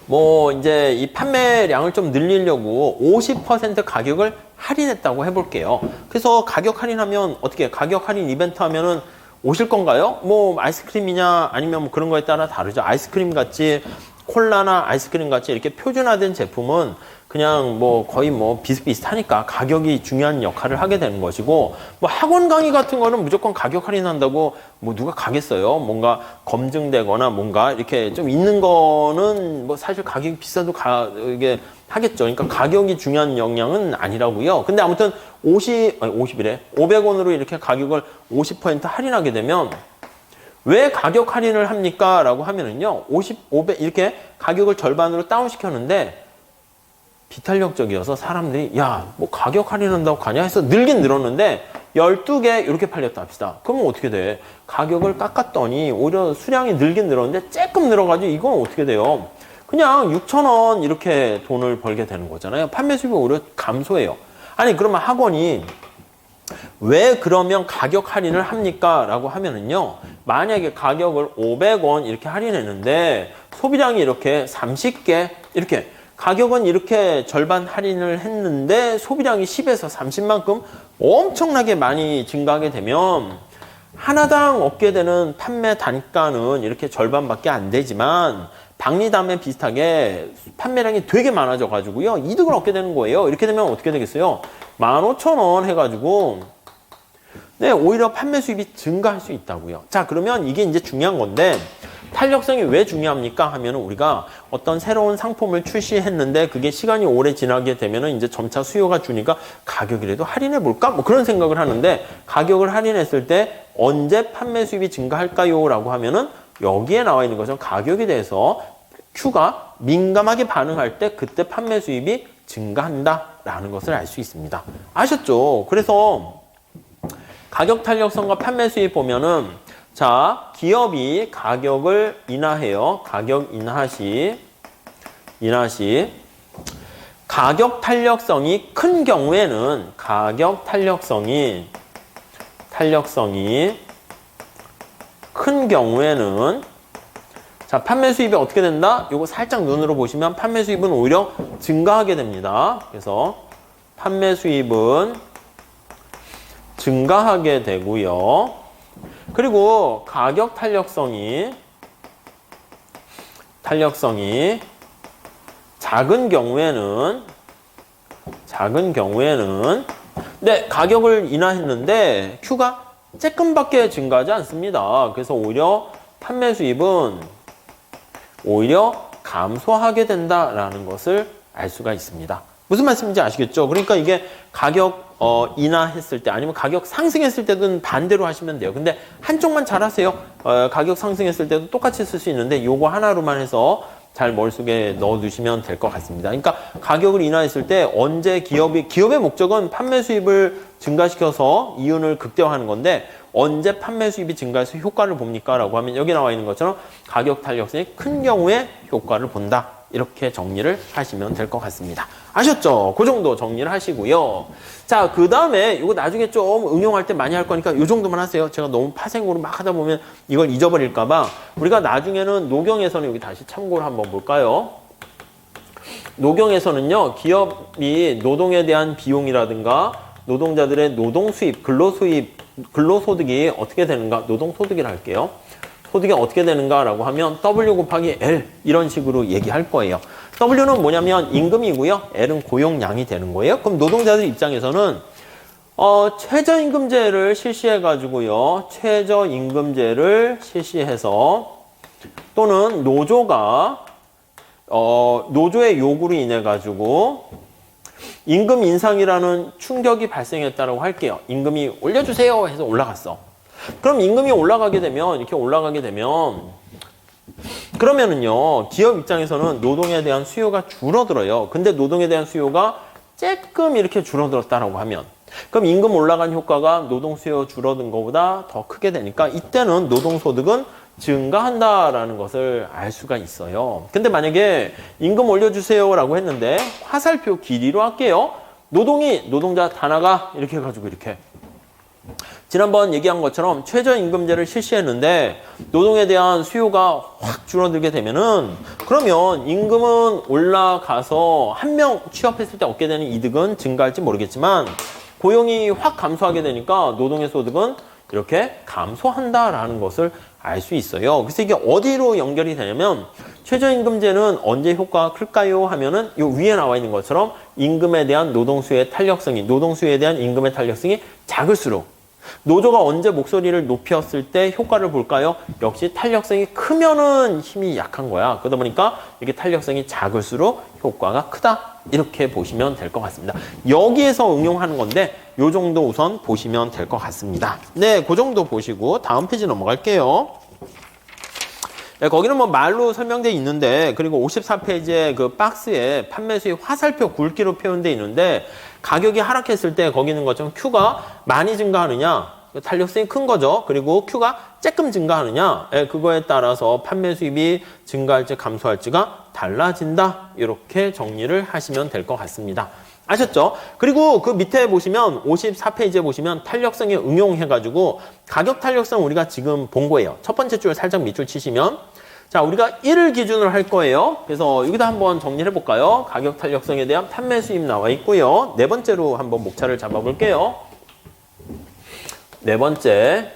뭐 이제 이 판매량을 좀 늘리려고 50% 가격을 할인했다고 해볼게요. 그래서 가격 할인하면 어떻게 가격 할인 이벤트 하면은 오실 건가요? 뭐 아이스크림이냐 아니면 뭐 그런 거에 따라 다르죠. 아이스크림 같이 콜라나 아이스크림 같이 이렇게 표준화된 제품은 그냥 뭐 거의 뭐 비슷비슷하니까 가격이 중요한 역할을 하게 되는 것이고 뭐 학원 강의 같은 거는 무조건 가격 할인한다고 뭐 누가 가겠어요. 뭔가 검증되거나 뭔가 이렇게 좀 있는 거는 뭐 사실 가격이 비싸도 이게 하겠죠. 그러니까 가격이 중요한 영향은 아니라고요. 근데 아무튼 500원으로 이렇게 가격을 50% 할인하게 되면 왜 가격 할인을 합니까? 라고 하면은요, 500 이렇게 가격을 절반으로 다운시켰는데 비탄력적이어서 사람들이 뭐 가격 할인한다고 가냐 해서 늘긴 늘었는데 12개 이렇게 팔렸다 합시다. 그러면 어떻게 돼? 가격을 깎았더니 오히려 수량이 늘긴 늘었는데 조금 늘어가지고 이건 어떻게 돼요? 그냥 6,000원 이렇게 돈을 벌게 되는 거잖아요. 판매 수입이 오히려 감소해요. 아니 그러면 학원이 왜 그러면 가격 할인을 합니까? 라고 하면은요, 만약에 가격을 500원 이렇게 할인했는데 소비량이 이렇게 30개 이렇게 가격은 이렇게 절반 할인을 했는데 소비량이 10에서 30만큼 엄청나게 많이 증가하게 되면 하나당 얻게 되는 판매 단가는 이렇게 절반밖에 안 되지만 박리담에 비슷하게 판매량이 되게 많아져 가지고요, 이득을 얻게 되는 거예요. 이렇게 되면 어떻게 되겠어요? 15,000원 해가지고 네, 오히려 판매 수입이 증가할 수 있다고요. 자, 그러면 이게 이제 중요한 건데 탄력성이 왜 중요합니까? 하면 우리가 어떤 새로운 상품을 출시했는데 그게 시간이 오래 지나게 되면은 이제 점차 수요가 주니까 가격이라도 할인해 볼까? 뭐 그런 생각을 하는데 가격을 할인했을 때 언제 판매 수입이 증가할까요? 라고 하면은 여기에 나와 있는 것은 가격에 대해서 Q가 민감하게 반응할 때 그때 판매 수입이 증가한다라는 것을 알 수 있습니다. 아셨죠? 그래서 가격 탄력성과 판매 수입 보면은 자, 기업이 가격을 인하해요. 가격 인하 시 가격 탄력성이 큰 경우에는 큰 경우에는 자, 판매 수입이 어떻게 된다? 요거 살짝 눈으로 보시면 판매 수입은 오히려 증가하게 됩니다. 그래서 판매 수입은 증가하게 되고요. 그리고 가격 탄력성이 작은 경우에는 네, 가격을 인하했는데 Q가 조금밖에 증가하지 않습니다. 그래서 오히려 판매 수입은 오히려 감소하게 된다라는 것을 알 수가 있습니다. 무슨 말씀인지 아시겠죠? 그러니까 이게 가격 인하했을 때 아니면 가격 상승했을 때는 반대로 하시면 돼요. 근데 한쪽만 잘하세요. 가격 상승했을 때도 똑같이 쓸 수 있는데 요거 하나로만 해서 잘 머릿속에 넣어두시면 될 것 같습니다. 그러니까 가격을 인하했을 때 언제 기업의 목적은 판매 수입을 증가시켜서 이윤을 극대화하는 건데 언제 판매 수입이 증가해서 효과를 봅니까? 라고 하면 여기 나와 있는 것처럼 가격 탄력성이 큰 경우에 효과를 본다. 이렇게 정리를 하시면 될 것 같습니다. 아셨죠? 그 정도 정리를 하시고요. 자, 그 다음에 이거 나중에 좀 응용할 때 많이 할 거니까 이 정도만 하세요. 제가 너무 파생으로 막 하다 보면 이걸 잊어버릴까봐 우리가 나중에는 노경에서는 여기 다시 참고를 한번 볼까요? 노경에서는요, 기업이 노동에 대한 비용이라든가 노동자들의 노동 수입, 근로소득이 어떻게 되는가? 노동소득이라 할게요. 소득이 어떻게 되는가라고 하면 W 곱하기 L 이런 식으로 얘기할 거예요. W는 뭐냐면 임금이고요. L은 고용량이 되는 거예요. 그럼 노동자들 입장에서는 최저임금제를 실시해가지고요. 최저임금제를 실시해서 또는 노조가 노조의 요구로 인해 가지고 임금 인상이라는 충격이 발생했다라고 할게요. 임금이 올려주세요 해서 올라갔어. 그럼 임금이 올라가게 되면 그러면은요, 기업 입장에서는 노동에 대한 수요가 줄어들어요. 근데 노동에 대한 수요가 조금 이렇게 줄어들었다라고 하면 그럼 임금 올라간 효과가 노동 수요 줄어든 것보다 더 크게 되니까 이때는 노동소득은 증가한다라는 것을 알 수가 있어요. 근데 만약에 임금 올려주세요라고 했는데 화살표 길이로 할게요. 노동자 다 나가 이렇게 해가지고 이렇게 지난번 얘기한 것처럼 최저임금제를 실시했는데 노동에 대한 수요가 확 줄어들게 되면은 그러면 임금은 올라가서 한 명 취업했을 때 얻게 되는 이득은 증가할지 모르겠지만 고용이 확 감소하게 되니까 노동의 소득은 이렇게 감소한다라는 것을 알 수 있어요. 그래서 이게 어디로 연결이 되냐면 최저임금제는 언제 효과가 클까요? 하면은 요 위에 나와 있는 것처럼 임금에 대한 노동수요의 대한 임금의 탄력성이 작을수록 노조가 언제 목소리를 높였을 때 효과를 볼까요? 역시 탄력성이 크면은 힘이 약한 거야. 그러다 보니까 이게 탄력성이 작을수록 효과가 크다. 이렇게 보시면 될 것 같습니다. 여기에서 응용하는 건데 요 정도 우선 보시면 될 것 같습니다. 네, 그 정도 보시고 다음 페이지 넘어갈게요. 네, 거기는 뭐 말로 설명되어 있는데 그리고 54페이지에 그 박스에 판매 수익 화살표 굵기로 표현되어 있는데 가격이 하락했을 때 거기 있는 것처럼 Q가 많이 증가하느냐 탄력성이 큰 거죠. 그리고 Q가 조금 증가하느냐 그거에 따라서 판매 수입이 증가할지 감소할지가 달라진다. 이렇게 정리를 하시면 될 것 같습니다. 아셨죠? 그리고 그 밑에 보시면 54페이지에 보시면 탄력성에 응용해가지고 가격 탄력성 우리가 지금 본 거예요. 첫 번째 줄 살짝 밑줄 치시면 자, 우리가 1을 기준으로 할 거예요. 그래서 여기다 한번 정리를 해볼까요? 가격 탄력성에 대한 판매 수입 나와 있고요. 네 번째로 한번 목차를 잡아볼게요. 네 번째,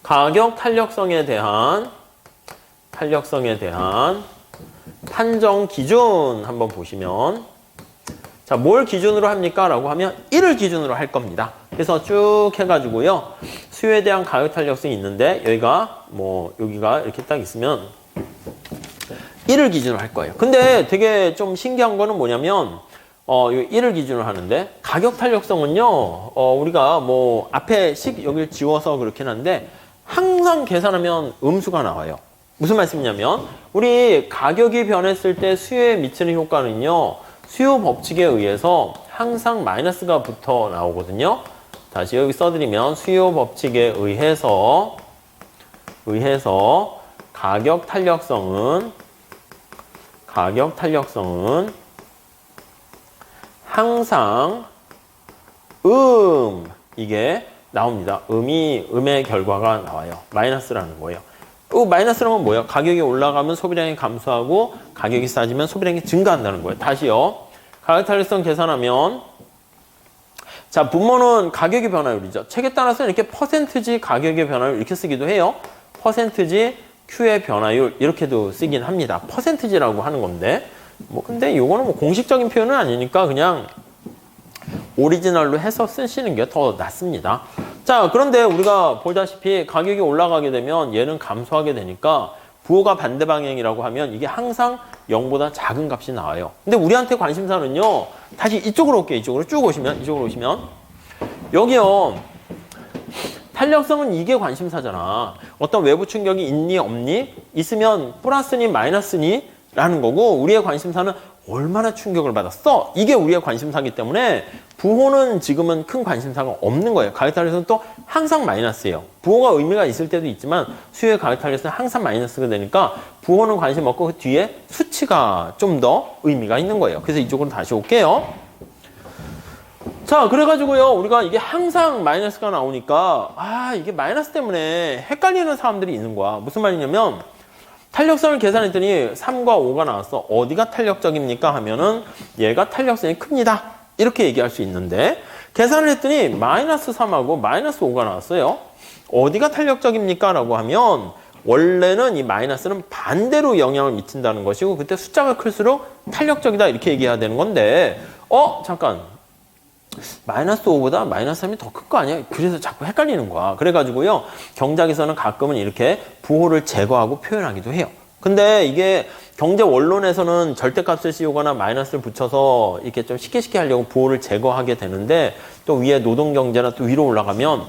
가격 탄력성에 대한 판정 기준 한번 보시면 자, 뭘 기준으로 합니까? 라고 하면 1을 기준으로 할 겁니다. 그래서 쭉 해가지고요. 수요에 대한 가격 탄력성이 있는데 여기가 이렇게 딱 있으면 1을 기준으로 할 거예요. 근데 되게 좀 신기한 거는 뭐냐면 1을 기준으로 하는데 가격 탄력성은요. 우리가 앞에 여기를 지워서 그렇긴 한데 항상 계산하면 음수가 나와요. 무슨 말씀이냐면 우리 가격이 변했을 때 수요에 미치는 효과는요. 수요 법칙에 의해서 항상 마이너스가 붙어 나오거든요. 다시 여기 써드리면 수요 법칙에 의해서 가격 탄력성은 항상 이게 나옵니다. 음의 결과가 나와요. 마이너스라는 거예요. 마이너스라는 건 뭐예요? 가격이 올라가면 소비량이 감소하고 가격이 싸지면 소비량이 증가한다는 거예요. 다시요. 가격 탄력성 계산하면 자, 분모는 가격의 변화율이죠. 책에 따라서는 이렇게 퍼센트지 가격의 변화율 이렇게 쓰기도 해요. 퍼센트지 Q의 변화율 이렇게도 쓰긴 합니다. 퍼센트지라고 하는 건데 근데 이거는 공식적인 표현은 아니니까 그냥 오리지널로 해서 쓰시는 게 더 낫습니다. 자, 그런데 우리가 보다시피 가격이 올라가게 되면 얘는 감소하게 되니까 부호가 반대 방향이라고 하면 이게 항상 0보다 작은 값이 나와요. 근데 우리한테 관심사는요. 다시 이쪽으로 올게요. 이쪽으로 쭉 오시면 여기요. 탄력성은 이게 관심사잖아. 어떤 외부 충격이 있니 없니? 있으면 플러스니 마이너스니? 라는 거고 우리의 관심사는 얼마나 충격을 받았어? 이게 우리의 관심사이기 때문에 부호는 지금은 큰 관심사가 없는 거예요. 가격 탄력성은 또 항상 마이너스예요. 부호가 의미가 있을 때도 있지만 수요의 가격 탄력성은 항상 마이너스가 되니까 부호는 관심 없고 그 뒤에 수치가 좀 더 의미가 있는 거예요. 그래서 이쪽으로 다시 올게요. 자, 그래가지고요. 우리가 이게 항상 마이너스가 나오니까 이게 마이너스 때문에 헷갈리는 사람들이 있는 거야. 무슨 말이냐면 탄력성을 계산했더니 3과 5가 나왔어. 어디가 탄력적입니까? 하면은 얘가 탄력성이 큽니다. 이렇게 얘기할 수 있는데 계산을 했더니 마이너스 3하고 마이너스 5가 나왔어요. 어디가 탄력적입니까? 라고 하면 원래는 이 마이너스는 반대로 영향을 미친다는 것이고 그때 숫자가 클수록 탄력적이다 이렇게 얘기해야 되는 건데 잠깐 마이너스 5보다 마이너스 3이 더 큰 거 아니야? 그래서 자꾸 헷갈리는 거야. 그래가지고요. 경작에서는 가끔은 이렇게 부호를 제거하고 표현하기도 해요. 근데 이게 경제 원론에서는 절대값을 씌우거나 마이너스를 붙여서 이렇게 좀 쉽게 하려고 부호를 제거하게 되는데 또 위에 노동경제나 또 위로 올라가면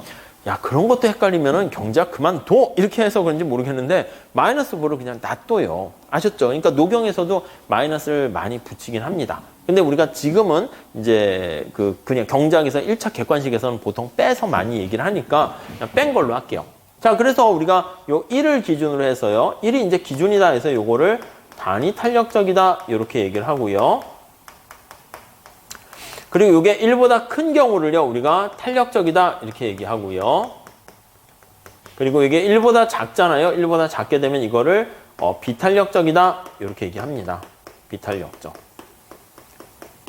야, 그런 것도 헷갈리면은 경제학 그만둬! 이렇게 해서 그런지 모르겠는데 마이너스 부호를 그냥 놔둬요. 아셨죠? 그러니까 노경에서도 마이너스를 많이 붙이긴 합니다. 근데 우리가 지금은 이제 그냥 경제학에서 1차 객관식에서는 보통 빼서 많이 얘기를 하니까 그냥 뺀 걸로 할게요. 자, 그래서 우리가 요 1을 기준으로 해서요. 1이 이제 기준이다 해서 요거를 단위 탄력적이다 이렇게 얘기를 하고요. 그리고 이게 1보다 큰 경우를요. 우리가 탄력적이다 이렇게 얘기하고요. 그리고 이게 1보다 작잖아요. 1보다 작게 되면 이거를 비탄력적이다 이렇게 얘기합니다. 비탄력적.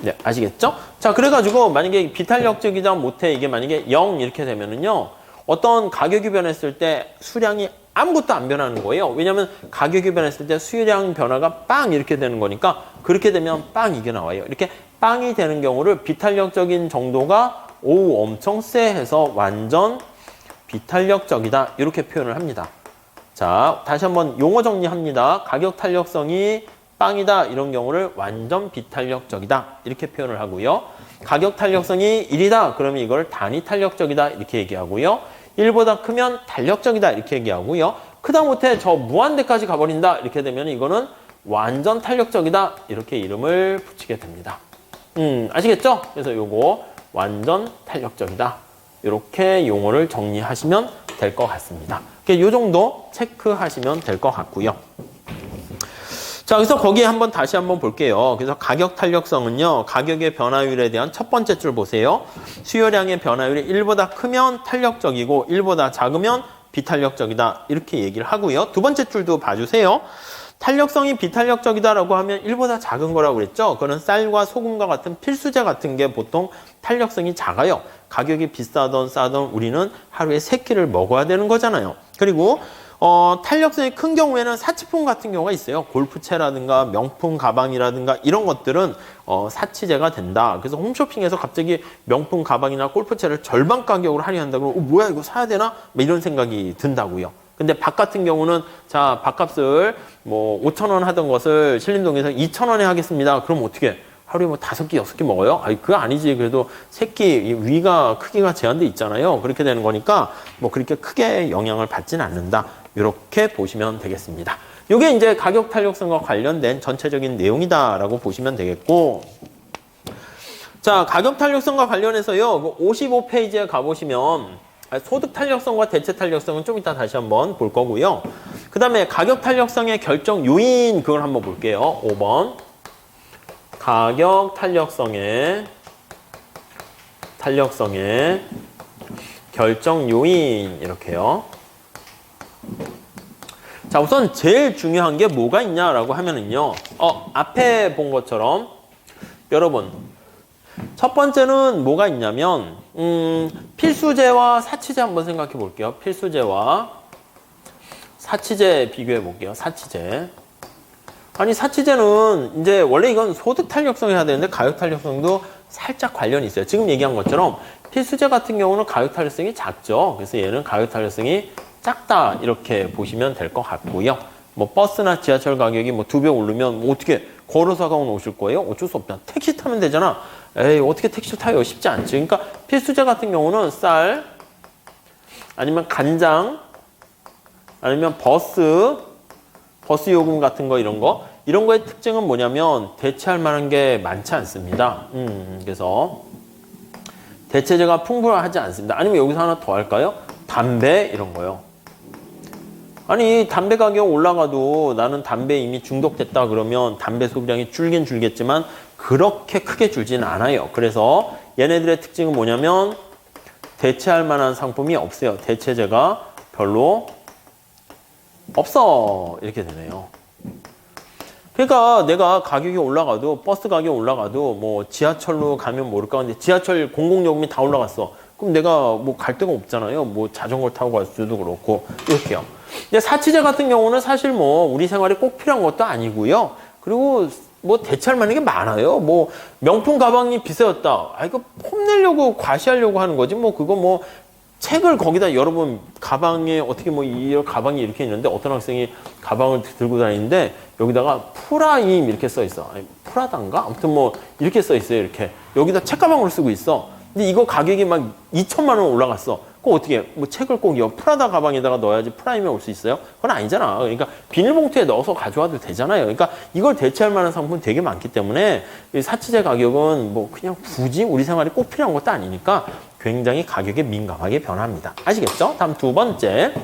네, 아시겠죠? 자, 그래가지고 만약에 비탄력적이다 못해 이게 만약에 0 이렇게 되면은요. 어떤 가격이 변했을 때 수량이 아무것도 안 변하는 거예요. 왜냐하면 가격이 변했을 때 수량 변화가 빵 이렇게 되는 거니까 그렇게 되면 빵 이게 나와요. 이렇게 빵이 되는 경우를 비탄력적인 정도가 오 엄청 세 해서 완전 비탄력적이다 이렇게 표현을 합니다. 자, 다시 한번 용어 정리합니다. 가격 탄력성이 빵이다 이런 경우를 완전 비탄력적이다 이렇게 표현을 하고요. 가격 탄력성이 1이다 그러면 이걸 단위 탄력적이다 이렇게 얘기하고요. 1보다 크면 탄력적이다 이렇게 얘기하고요. 크다 못해 저 무한대까지 가버린다 이렇게 되면 이거는 완전 탄력적이다 이렇게 이름을 붙이게 됩니다. 아시겠죠? 그래서 요거 완전 탄력적이다 이렇게 용어를 정리하시면 될 것 같습니다. 요 정도 체크하시면 될 것 같고요. 자, 그래서 거기에 다시 한번 볼게요. 그래서 가격 탄력성은요, 가격의 변화율에 대한 첫 번째 줄 보세요. 수요량의 변화율이 1보다 크면 탄력적이고 1보다 작으면 비탄력적이다. 이렇게 얘기를 하고요. 두 번째 줄도 봐주세요. 탄력성이 비탄력적이다라고 하면 1보다 작은 거라고 그랬죠. 그거는 쌀과 소금과 같은 필수재 같은 게 보통 탄력성이 작아요. 가격이 비싸던 싸던 우리는 하루에 3끼를 먹어야 되는 거잖아요. 그리고 탄력성이 큰 경우에는 사치품 같은 경우가 있어요. 골프채라든가 명품 가방이라든가 이런 것들은 사치제가 된다. 그래서 홈쇼핑에서 갑자기 명품 가방이나 골프채를 절반 가격으로 할인한다고 그러면 뭐야 이거 사야 되나? 이런 생각이 든다고요. 근데 밥 같은 경우는 자 밥값을 5,000원 하던 것을 신림동에서 2,000원에 하겠습니다. 그럼 어떻게 하루에 5끼, 6끼 먹어요? 그거 아니지. 그래도 3끼 위가 크기가 제한돼 있잖아요. 그렇게 되는 거니까 그렇게 크게 영향을 받지는 않는다. 이렇게 보시면 되겠습니다. 이게 이제 가격 탄력성과 관련된 전체적인 내용이다라고 보시면 되겠고, 자 가격 탄력성과 관련해서요 55페이지에 가보시면 소득 탄력성과 대체 탄력성은 좀 이따 다시 한번 볼 거고요. 그 다음에 가격 탄력성의 결정 요인 그걸 한번 볼게요. 5번 가격 탄력성의 탄력성의 결정 요인 이렇게요. 자, 우선 제일 중요한 게 뭐가 있냐라고 하면은요. 앞에 본 것처럼 여러분 첫 번째는 뭐가 있냐면 필수제와 사치제 한번 생각해 볼게요. 필수제와 사치제 비교해 볼게요. 사치제. 아니 사치제는 이제 원래 이건 소득 탄력성 해야 되는데 가격 탄력성도 살짝 관련이 있어요. 지금 얘기한 것처럼 필수제 같은 경우는 가격 탄력성이 작죠. 그래서 얘는 가격 탄력성이 작다 이렇게 보시면 될 것 같고요. 뭐 버스나 지하철 가격이 뭐 2배 오르면 뭐 어떻게 걸어서 오실 거예요? 어쩔 수 없잖아. 택시 타면 되잖아. 에이 어떻게 택시 타요? 쉽지 않지. 그러니까 필수제 같은 경우는 쌀 아니면 간장 아니면 버스 요금 같은 거 이런 거의 특징은 뭐냐면 대체할 만한 게 많지 않습니다. 그래서 대체재가 풍부하지 않습니다. 아니면 여기서 하나 더 할까요? 담배 이런 거요. 아니 담배 가격 올라가도 나는 담배에 이미 중독됐다 그러면 담배 소비량이 줄긴 줄겠지만 그렇게 크게 줄지는 않아요. 그래서 얘네들의 특징은 뭐냐면 대체할 만한 상품이 없어요. 대체재가 별로 없어 이렇게 되네요. 그러니까 내가 가격이 올라가도 버스 가격이 올라가도 뭐 지하철로 가면 모를까 근데 지하철 공공요금이 다 올라갔어. 그럼 내가 뭐 갈 데가 없잖아요. 뭐 자전거 타고 갈 수도 그렇고 이렇게요. 근데 사치제 같은 경우는 사실 뭐 우리 생활에 꼭 필요한 것도 아니고요. 그리고 뭐 대체할 만한 게 많아요. 뭐 명품 가방이 비싸졌다. 이거 폼내려고 과시하려고 하는 거지. 뭐 그거 뭐 책을 거기다 여러분 가방에 어떻게 뭐 이 가방이 이렇게 있는데 어떤 학생이 가방을 들고 다니는데 여기다가 프라임 이렇게 써 있어. 아니, 프라단가? 아무튼 뭐 이렇게 써 있어요. 이렇게 여기다 책가방을 쓰고 있어. 근데 이거 가격이 막 2천만 원 올라갔어. 그거 어떻게 해? 뭐 책을 꼭 프라다 가방에다가 넣어야지 프라임에 올 수 있어요? 그건 아니잖아. 그러니까 비닐봉투에 넣어서 가져와도 되잖아요. 그러니까 이걸 대체할 만한 상품이 되게 많기 때문에 사치제 가격은 뭐 그냥 굳이 우리 생활에 꼭 필요한 것도 아니니까 굉장히 가격에 민감하게 변합니다. 아시겠죠? 다음 두 번째.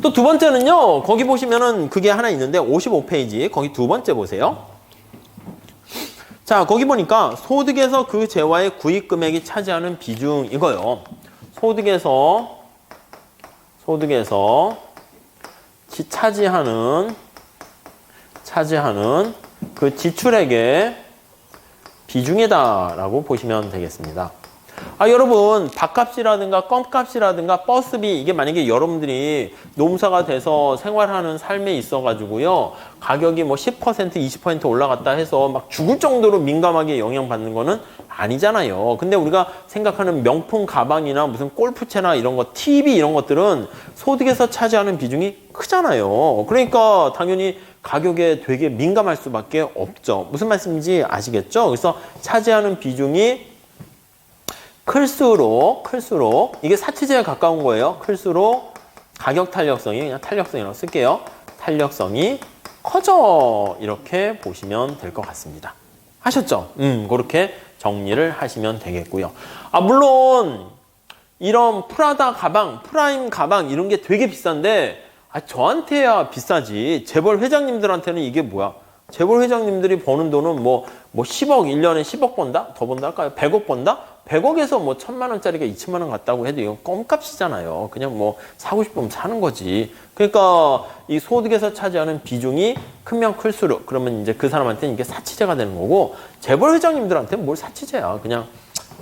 또 두 번째는요. 거기 보시면은 그게 하나 있는데 55페이지 거기 두 번째 보세요. 자, 거기 보니까 소득에서 그 재화의 구입 금액이 차지하는 비중 이거요. 소득에서 차지하는 그 지출액의 비중이다라고 보시면 되겠습니다. 여러분 밥값이라든가 껌값이라든가 버스비 이게 만약에 여러분들이 노무사가 돼서 생활하는 삶에 있어 가지고요 가격이 뭐 10% 20% 올라갔다 해서 막 죽을 정도로 민감하게 영향받는 거는 아니잖아요. 근데 우리가 생각하는 명품 가방이나 무슨 골프채나 이런 거 TV 이런 것들은 소득에서 차지하는 비중이 크잖아요. 그러니까 당연히 가격에 되게 민감할 수밖에 없죠. 무슨 말씀인지 아시겠죠? 그래서 차지하는 비중이 클수록 이게 사치제에 가까운 거예요. 클수록 가격 탄력성이 그냥 탄력성이라고 쓸게요. 탄력성이 커져 이렇게 보시면 될 것 같습니다. 하셨죠? 그렇게 정리를 하시면 되겠고요. 물론 이런 프라다 가방, 프라임 가방 이런 게 되게 비싼데 저한테야 비싸지 재벌 회장님들한테는 이게 뭐야? 재벌 회장님들이 버는 돈은 뭐 10억 1년에 10억 번다? 더 번다 할까요? 100억 번다? 100억에서 뭐 1000만 원짜리가 2천만 원 같다고 해도 이건 껌값이잖아요. 그냥 뭐 사고 싶으면 사는 거지. 그러니까 이 소득에서 차지하는 비중이 크면 클수록 그러면 이제 그 사람한테는 이게 사치제가 되는 거고 재벌 회장님들한테는 뭘 사치제야. 그냥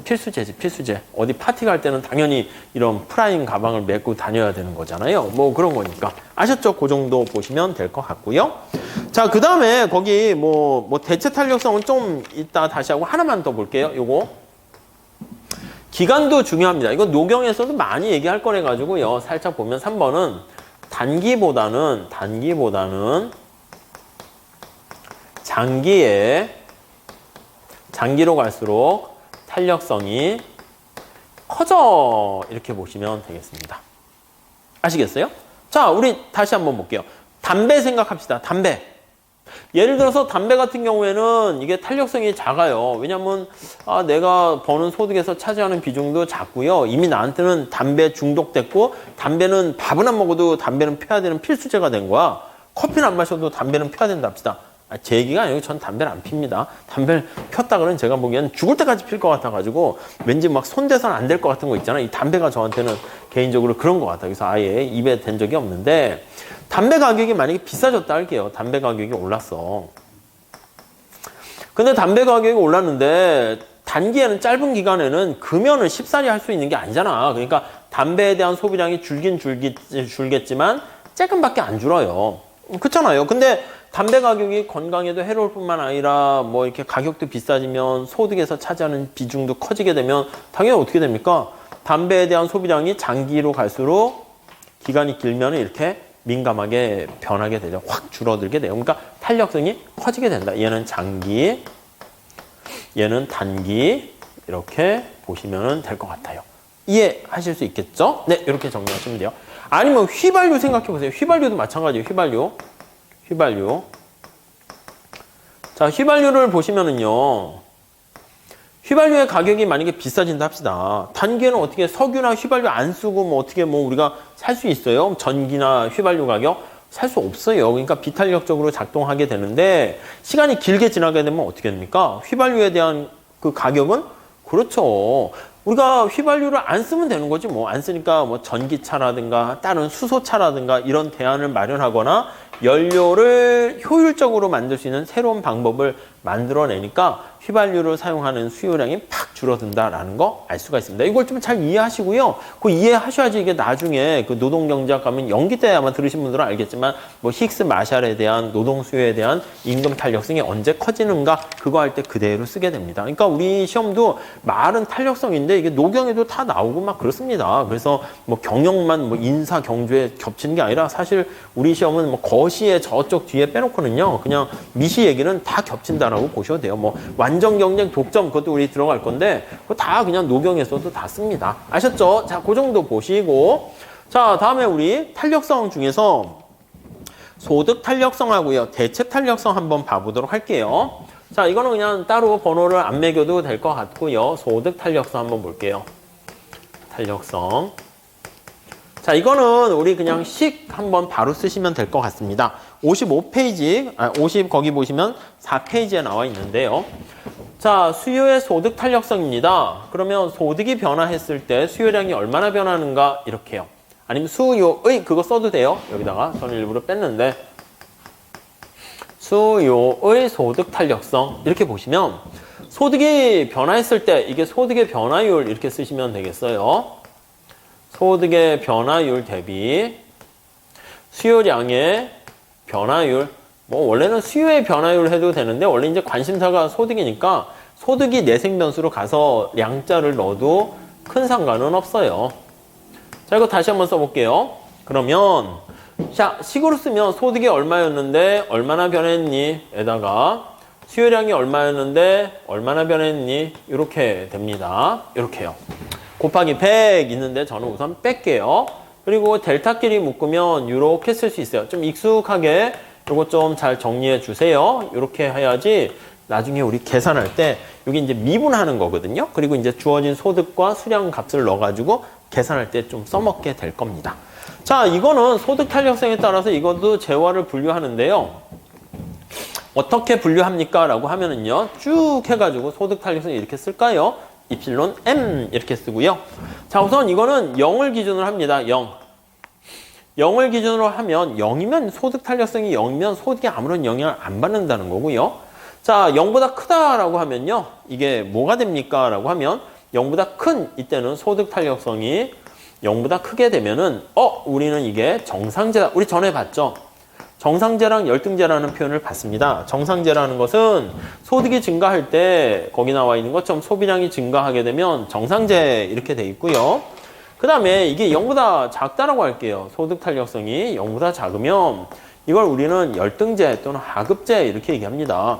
필수제지 필수제. 어디 파티 갈 때는 당연히 이런 프라임 가방을 메고 다녀야 되는 거잖아요. 뭐 그런 거니까. 아셨죠? 그 정도 보시면 될 것 같고요. 자, 그 다음에 거기 뭐 대체 탄력성은 좀 이따 다시 하고 하나만 더 볼게요. 요거. 기간도 중요합니다. 이거 노경에서도 많이 얘기할 거래 가지고요. 살짝 보면 3번은 단기보다는 장기로 갈수록 탄력성이 커져 이렇게 보시면 되겠습니다. 아시겠어요? 자, 우리 다시 한번 볼게요. 담배 생각합시다. 담배. 예를 들어서 담배 같은 경우에는 이게 탄력성이 작아요. 왜냐면 내가 버는 소득에서 차지하는 비중도 작고요. 이미 나한테는 담배 중독됐고 담배는 밥은 안 먹어도 담배는 펴야 되는 필수제가 된 거야. 커피는 안 마셔도 담배는 펴야 된다 합시다. 제 얘기가 아니고 전 담배를 안 핍니다. 담배를 폈다 그러면 제가 보기에는 죽을 때까지 필 것 같아가지고 왠지 막 손대서는 안 될 것 같은 거 있잖아요. 이 담배가 저한테는 개인적으로 그런 것 같아요. 그래서 아예 입에 댄 적이 없는데 담배 가격이 만약에 비싸졌다 할게요. 담배 가격이 올랐어. 근데 담배 가격이 올랐는데 단기에는 짧은 기간에는 금연을 쉽사리 할 수 있는 게 아니잖아. 그러니까 담배에 대한 소비량이 줄긴 줄겠지만 조금밖에 안 줄어요. 그렇잖아요. 근데 담배 가격이 건강에도 해로울 뿐만 아니라 뭐 이렇게 가격도 비싸지면 소득에서 차지하는 비중도 커지게 되면 당연히 어떻게 됩니까? 담배에 대한 소비량이 장기로 갈수록 기간이 길면 이렇게 민감하게 변하게 되죠. 확 줄어들게 돼요. 그러니까 탄력성이 커지게 된다. 얘는 장기, 얘는 단기 이렇게 보시면 될 것 같아요. 이해하실 수 있겠죠? 네, 이렇게 정리하시면 돼요. 아니면 휘발유 생각해 보세요. 휘발유도 마찬가지예요. 휘발유. 자, 휘발유를 보시면은요. 휘발유의 가격이 만약에 비싸진다 합시다. 단기에는 어떻게 석유나 휘발유 안 쓰고 뭐 어떻게 뭐 우리가 살 수 있어요? 전기나 휘발유 가격 살 수 없어요. 그러니까 비탄력적으로 작동하게 되는데 시간이 길게 지나게 되면 어떻게 됩니까? 휘발유에 대한 그 가격은 그렇죠. 우리가 휘발유를 안 쓰면 되는 거지 뭐. 안 쓰니까 뭐 전기차라든가 다른 수소차라든가 이런 대안을 마련하거나 연료를 효율적으로 만들 수 있는 새로운 방법을 만들어내니까 휘발유를 사용하는 수요량이 팍 줄어든다라는 거 알 수가 있습니다. 이걸 좀 잘 이해하시고요. 그 이해하셔야지 이게 나중에 그 노동경제학 가면 연기 때 아마 들으신 분들은 알겠지만 뭐 힉스 마샬에 대한 노동 수요에 대한 임금 탄력성이 언제 커지는가 그거 할 때 그대로 쓰게 됩니다. 그러니까 우리 시험도 말은 탄력성인데 이게 노경에도 다 나오고 막 그렇습니다. 그래서 뭐 경영만 뭐 인사 경주에 겹치는 게 아니라 사실 우리 시험은 뭐 거시에 저쪽 뒤에 빼놓고는요 그냥 미시 얘기는 다 겹친다라고 보셔도 돼요. 뭐 완전 경쟁 독점 그것도 우리 들어갈 건데 그거 다 그냥 노경에서도 다 씁니다. 아셨죠? 자, 그 정도 보시고 자, 다음에 우리 탄력성 중에서 소득 탄력성하고요 대체 탄력성 한번 봐보도록 할게요. 자, 이거는 그냥 따로 번호를 안 매겨도 될 것 같고요. 소득 탄력성 한번 볼게요. 탄력성. 자, 이거는 우리 그냥 식 한번 바로 쓰시면 될 것 같습니다. 55페이지, 50 거기 보시면 4페이지에 나와 있는데요. 자, 수요의 소득 탄력성입니다. 그러면 소득이 변화했을 때 수요량이 얼마나 변하는가 이렇게요. 아니면 수요의 그거 써도 돼요. 여기다가 저는 일부러 뺐는데 수요의 소득 탄력성 이렇게 보시면 소득이 변화했을 때 이게 소득의 변화율 이렇게 쓰시면 되겠어요. 소득의 변화율 대비 수요량의 변화율 뭐 원래는 수요의 변화율 해도 되는데 원래 이제 관심사가 소득이니까 소득이 내생 변수로 가서 량자를 넣어도 큰 상관은 없어요. 자, 이거 다시 한번 써볼게요. 그러면 자, 식으로 쓰면 소득이 얼마였는데 얼마나 변했니? 에다가 수요량이 얼마였는데 얼마나 변했니? 이렇게 됩니다. 이렇게요. 곱하기 100 있는데 저는 우선 뺄게요. 그리고 델타끼리 묶으면 이렇게 쓸 수 있어요. 좀 익숙하게 이거 좀 잘 정리해 주세요. 이렇게 해야지 나중에 우리 계산할 때 여기 이제 미분하는 거거든요. 그리고 이제 주어진 소득과 수량 값을 넣어가지고 계산할 때 좀 써먹게 될 겁니다. 자, 이거는 소득 탄력성에 따라서 이것도 재화를 분류하는데요. 어떻게 분류합니까? 라고 하면은요. 쭉 해가지고 소득 탄력성 이렇게 쓸까요? 입실론 M 이렇게 쓰고요. 자, 우선 이거는 0을 기준으로 합니다. 0. 0을 기준으로 하면 0이면 소득 탄력성이 0이면 소득이 아무런 영향을 안 받는다는 거고요. 자, 0보다 크다라고 하면요. 이게 뭐가 됩니까? 라고 하면 0보다 큰 이때는 소득 탄력성이 0보다 크게 되면은 우리는 이게 정상제다. 우리 전에 봤죠? 정상제랑 열등제라는 표현을 봤습니다. 정상제라는 것은 소득이 증가할 때 거기 나와 있는 것처럼 소비량이 증가하게 되면 정상제 이렇게 돼 있고요. 그 다음에 이게 0보다 작다라고 할게요. 소득 탄력성이 0보다 작으면 이걸 우리는 열등제 또는 하급제 이렇게 얘기합니다.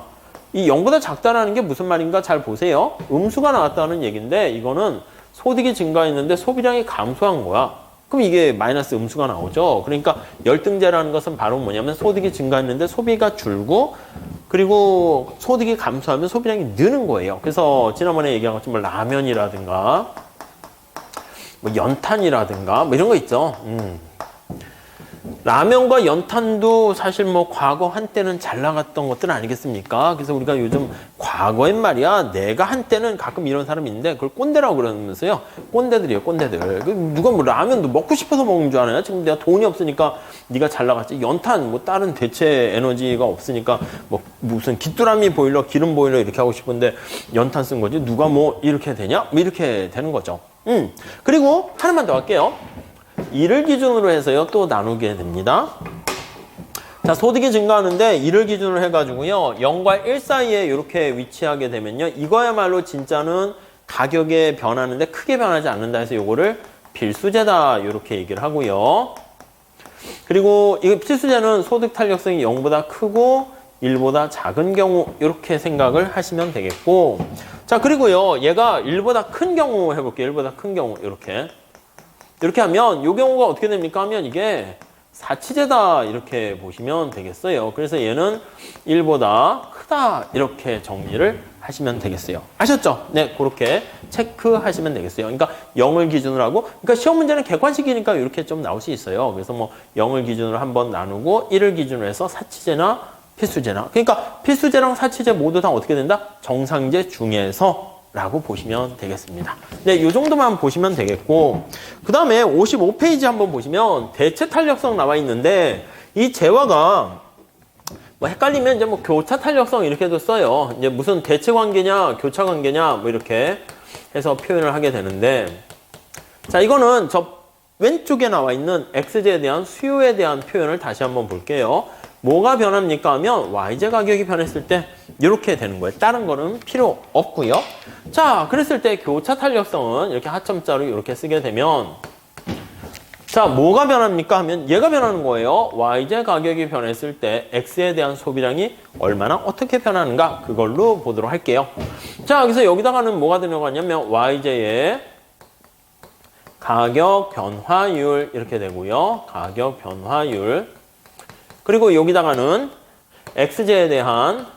이 0보다 작다라는 게 무슨 말인가 잘 보세요. 음수가 나왔다는 얘기인데 이거는 소득이 증가했는데 소비량이 감소한 거야. 그럼 이게 마이너스 음수가 나오죠. 그러니까 열등제라는 것은 바로 뭐냐면 소득이 증가했는데 소비가 줄고 그리고 소득이 감소하면 소비량이 느는 거예요. 그래서 지난번에 얘기한 것처럼 뭐 라면이라든가 뭐 연탄이라든가 뭐 이런 거 있죠. 라면과 연탄도 사실 뭐 과거 한때는 잘 나갔던 것들 아니겠습니까? 그래서 우리가 요즘 과거엔 말이야, 내가 한때는 가끔 이런 사람이 있는데 그걸 꼰대라고 그러면서요. 꼰대들이에요, 꼰대들. 누가 뭐 라면도 먹고 싶어서 먹는 줄 아나요? 지금 내가 돈이 없으니까 네가 잘 나갔지. 연탄, 뭐 다른 대체 에너지가 없으니까 뭐 무슨 귀뚜라미 보일러, 기름 보일러 이렇게 하고 싶은데 연탄 쓴 거지. 누가 뭐 이렇게 되냐? 뭐 이렇게 되는 거죠. 그리고 하나만 더 할게요. 이를 기준으로 해서요, 또 나누게 됩니다. 자, 소득이 증가하는데 이를 기준으로 해가지고요, 0과 1 사이에 이렇게 위치하게 되면요, 이거야말로 진짜는 가격에 변하는데 크게 변하지 않는다 해서 이거를 필수제다, 이렇게 얘기를 하고요. 그리고 이 필수제는 소득 탄력성이 0보다 크고 1보다 작은 경우, 이렇게 생각을 하시면 되겠고, 자, 그리고요, 얘가 1보다 큰 경우 해볼게요. 1보다 큰 경우, 이렇게 하면 이 경우가 어떻게 됩니까? 하면 이게 사치제다, 이렇게 보시면 되겠어요. 그래서 얘는 1보다 크다, 이렇게 정리를 하시면 되겠어요. 아셨죠? 네, 그렇게 체크하시면 되겠어요. 그러니까 0을 기준으로 하고, 그러니까 시험 문제는 객관식이니까 이렇게 좀 나올 수 있어요. 그래서 뭐 0을 기준으로 한번 나누고 1을 기준으로 해서 사치제나 필수제나, 그러니까 필수제랑 사치제 모두 다 어떻게 된다? 정상제 중에서 라고 보시면 되겠습니다. 네, 이 정도만 보시면 되겠고, 그 다음에 55페이지 한번 보시면 대체 탄력성 나와 있는데, 이 재화가 뭐 헷갈리면 이제 뭐 교차 탄력성 이렇게도 써요. 이제 무슨 대체 관계냐, 교차 관계냐, 뭐 이렇게 해서 표현을 하게 되는데, 자, 이거는 저 왼쪽에 나와 있는 X제에 대한 수요에 대한 표현을 다시 한번 볼게요. 뭐가 변합니까 하면 Y제 가격이 변했을 때 이렇게 되는 거예요. 다른 거는 필요 없고요. 자, 그랬을 때 교차 탄력성은 이렇게 하첨자로 이렇게 쓰게 되면, 자, 뭐가 변합니까 하면 얘가 변하는 거예요. Y제 가격이 변했을 때 X에 대한 소비량이 얼마나 어떻게 변하는가, 그걸로 보도록 할게요. 자, 그래서 여기다가는 뭐가 들어가냐면 Y제의 가격 변화율 이렇게 되고요. 가격 변화율. 그리고 여기다가는 X제에 대한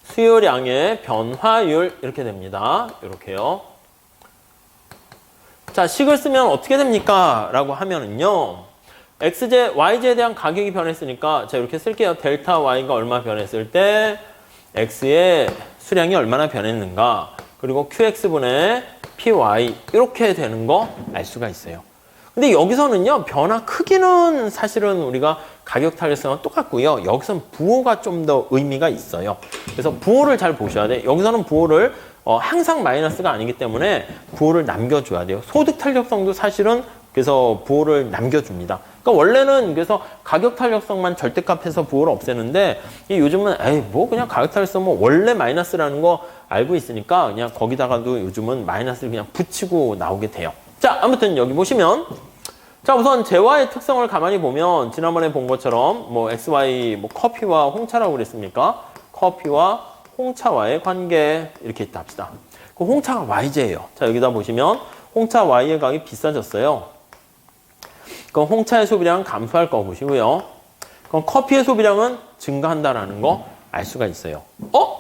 수요량의 변화율 이렇게 됩니다. 이렇게요. 자, 식을 쓰면 어떻게 됩니까? 라고 하면은요, X제, Y제에 대한 가격이 변했으니까, 자, 이렇게 쓸게요. 델타 Y가 얼마 변했을 때 X의 수량이 얼마나 변했는가, 그리고 QX분의 PY 이렇게 되는 거 알 수가 있어요. 근데 여기서는요, 변화 크기는 사실은 우리가 가격 탄력성은 똑같고요. 여기서는 부호가 좀 더 의미가 있어요. 그래서 부호를 잘 보셔야 돼요. 여기서는 부호를 항상 마이너스가 아니기 때문에 부호를 남겨줘야 돼요. 소득 탄력성도 사실은 그래서 부호를 남겨줍니다. 그러니까 원래는 그래서 가격 탄력성만 절대값해서 부호를 없애는데, 요즘은 에이 뭐 그냥 가격 탄력성 뭐 원래 마이너스라는 거 알고 있으니까 그냥 거기다가도 요즘은 마이너스를 그냥 붙이고 나오게 돼요. 자, 아무튼 여기 보시면, 자, 우선 재화의 특성을 가만히 보면 지난번에 본 것처럼 뭐 XY 뭐 커피와 홍차라고 그랬습니까? 커피와 홍차와의 관계 이렇게 있다 합시다. 그 홍차가 Y제예요. 자, 여기다 보시면 홍차 Y의 가격이 비싸졌어요. 그럼 홍차의 소비량은 감소할 거 보시고요. 그럼 커피의 소비량은 증가한다라는 거 알 수가 있어요.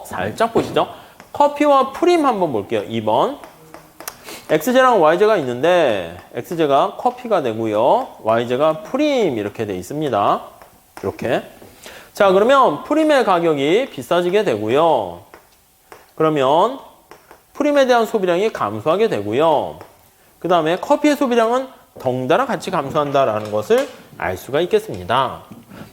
살짝 보시죠. 커피와 프림 한번 볼게요. 2번. X제랑 Y제가 있는데 X제가 커피가 되고요. Y제가 프림 이렇게 돼 있습니다. 이렇게. 자, 그러면 프림의 가격이 비싸지게 되고요. 그러면 프림에 대한 소비량이 감소하게 되고요. 그 다음에 커피의 소비량은 덩달아 같이 감소한다라는 것을 알 수가 있겠습니다.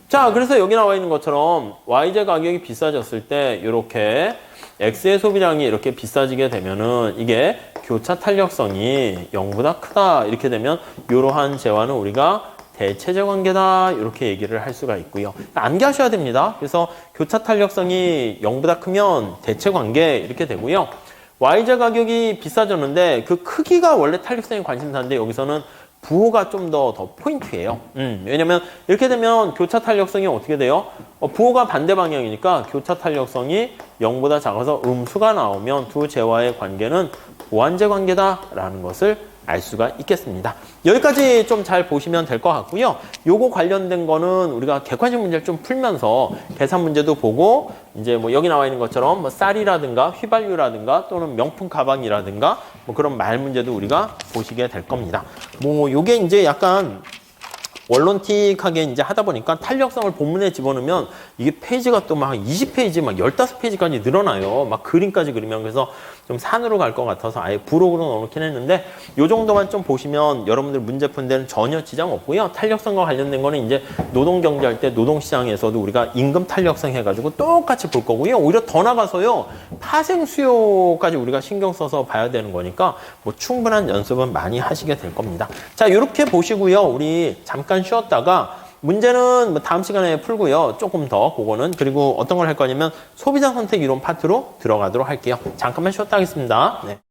자, 그래서 여기 나와 있는 것처럼 Y제 가격이 비싸졌을 때 이렇게 X의 소비량이 이렇게 비싸지게 되면은 이게 교차 탄력성이 0보다 크다 이렇게 되면 이러한 재화는 우리가 대체제 관계다 이렇게 얘기를 할 수가 있고요. 암기하셔야 됩니다. 그래서 교차 탄력성이 0보다 크면 대체 관계 이렇게 되고요. Y제 가격이 비싸졌는데 그 크기가 원래 탄력성의 관심사인데 여기서는 부호가 좀 더 포인트예요. 왜냐면 이렇게 되면 교차 탄력성이 어떻게 돼요? 부호가 반대 방향이니까 교차 탄력성이 0보다 작아서 음수가 나오면 두 재화의 관계는 보완제 관계다라는 것을 알 수가 있겠습니다. 여기까지 좀 잘 보시면 될 것 같고요. 요거 관련된 거는 우리가 객관식 문제를 좀 풀면서 계산 문제도 보고 이제 뭐 여기 나와 있는 것처럼 뭐 쌀이라든가 휘발유라든가 또는 명품 가방이라든가 뭐 그런 말 문제도 우리가 보시게 될 겁니다. 뭐 요게 이제 약간 원론틱하게 이제 하다 보니까 탄력성을 본문에 집어넣으면 이게 페이지가 또 막 20페이지, 막 15페이지까지 늘어나요. 막 그림까지 그리면. 그래서 좀 산으로 갈 것 같아서 아예 부록으로 넣어놓긴 했는데 요 정도만 좀 보시면 여러분들 문제 푸는 데는 전혀 지장 없고요. 탄력성과 관련된 거는 이제 노동경제할 때 노동시장에서도 우리가 임금 탄력성 해가지고 똑같이 볼 거고요. 오히려 더 나가서요. 파생 수요까지 우리가 신경 써서 봐야 되는 거니까 뭐 충분한 연습은 많이 하시게 될 겁니다. 자, 이렇게 보시고요. 우리 잠깐 쉬었다가 문제는 뭐 다음 시간에 풀고요. 조금 더 그거는. 그리고 어떤 걸 할 거냐면 소비자 선택 이론 파트로 들어가도록 할게요. 잠깐만 쉬었다 하겠습니다. 네.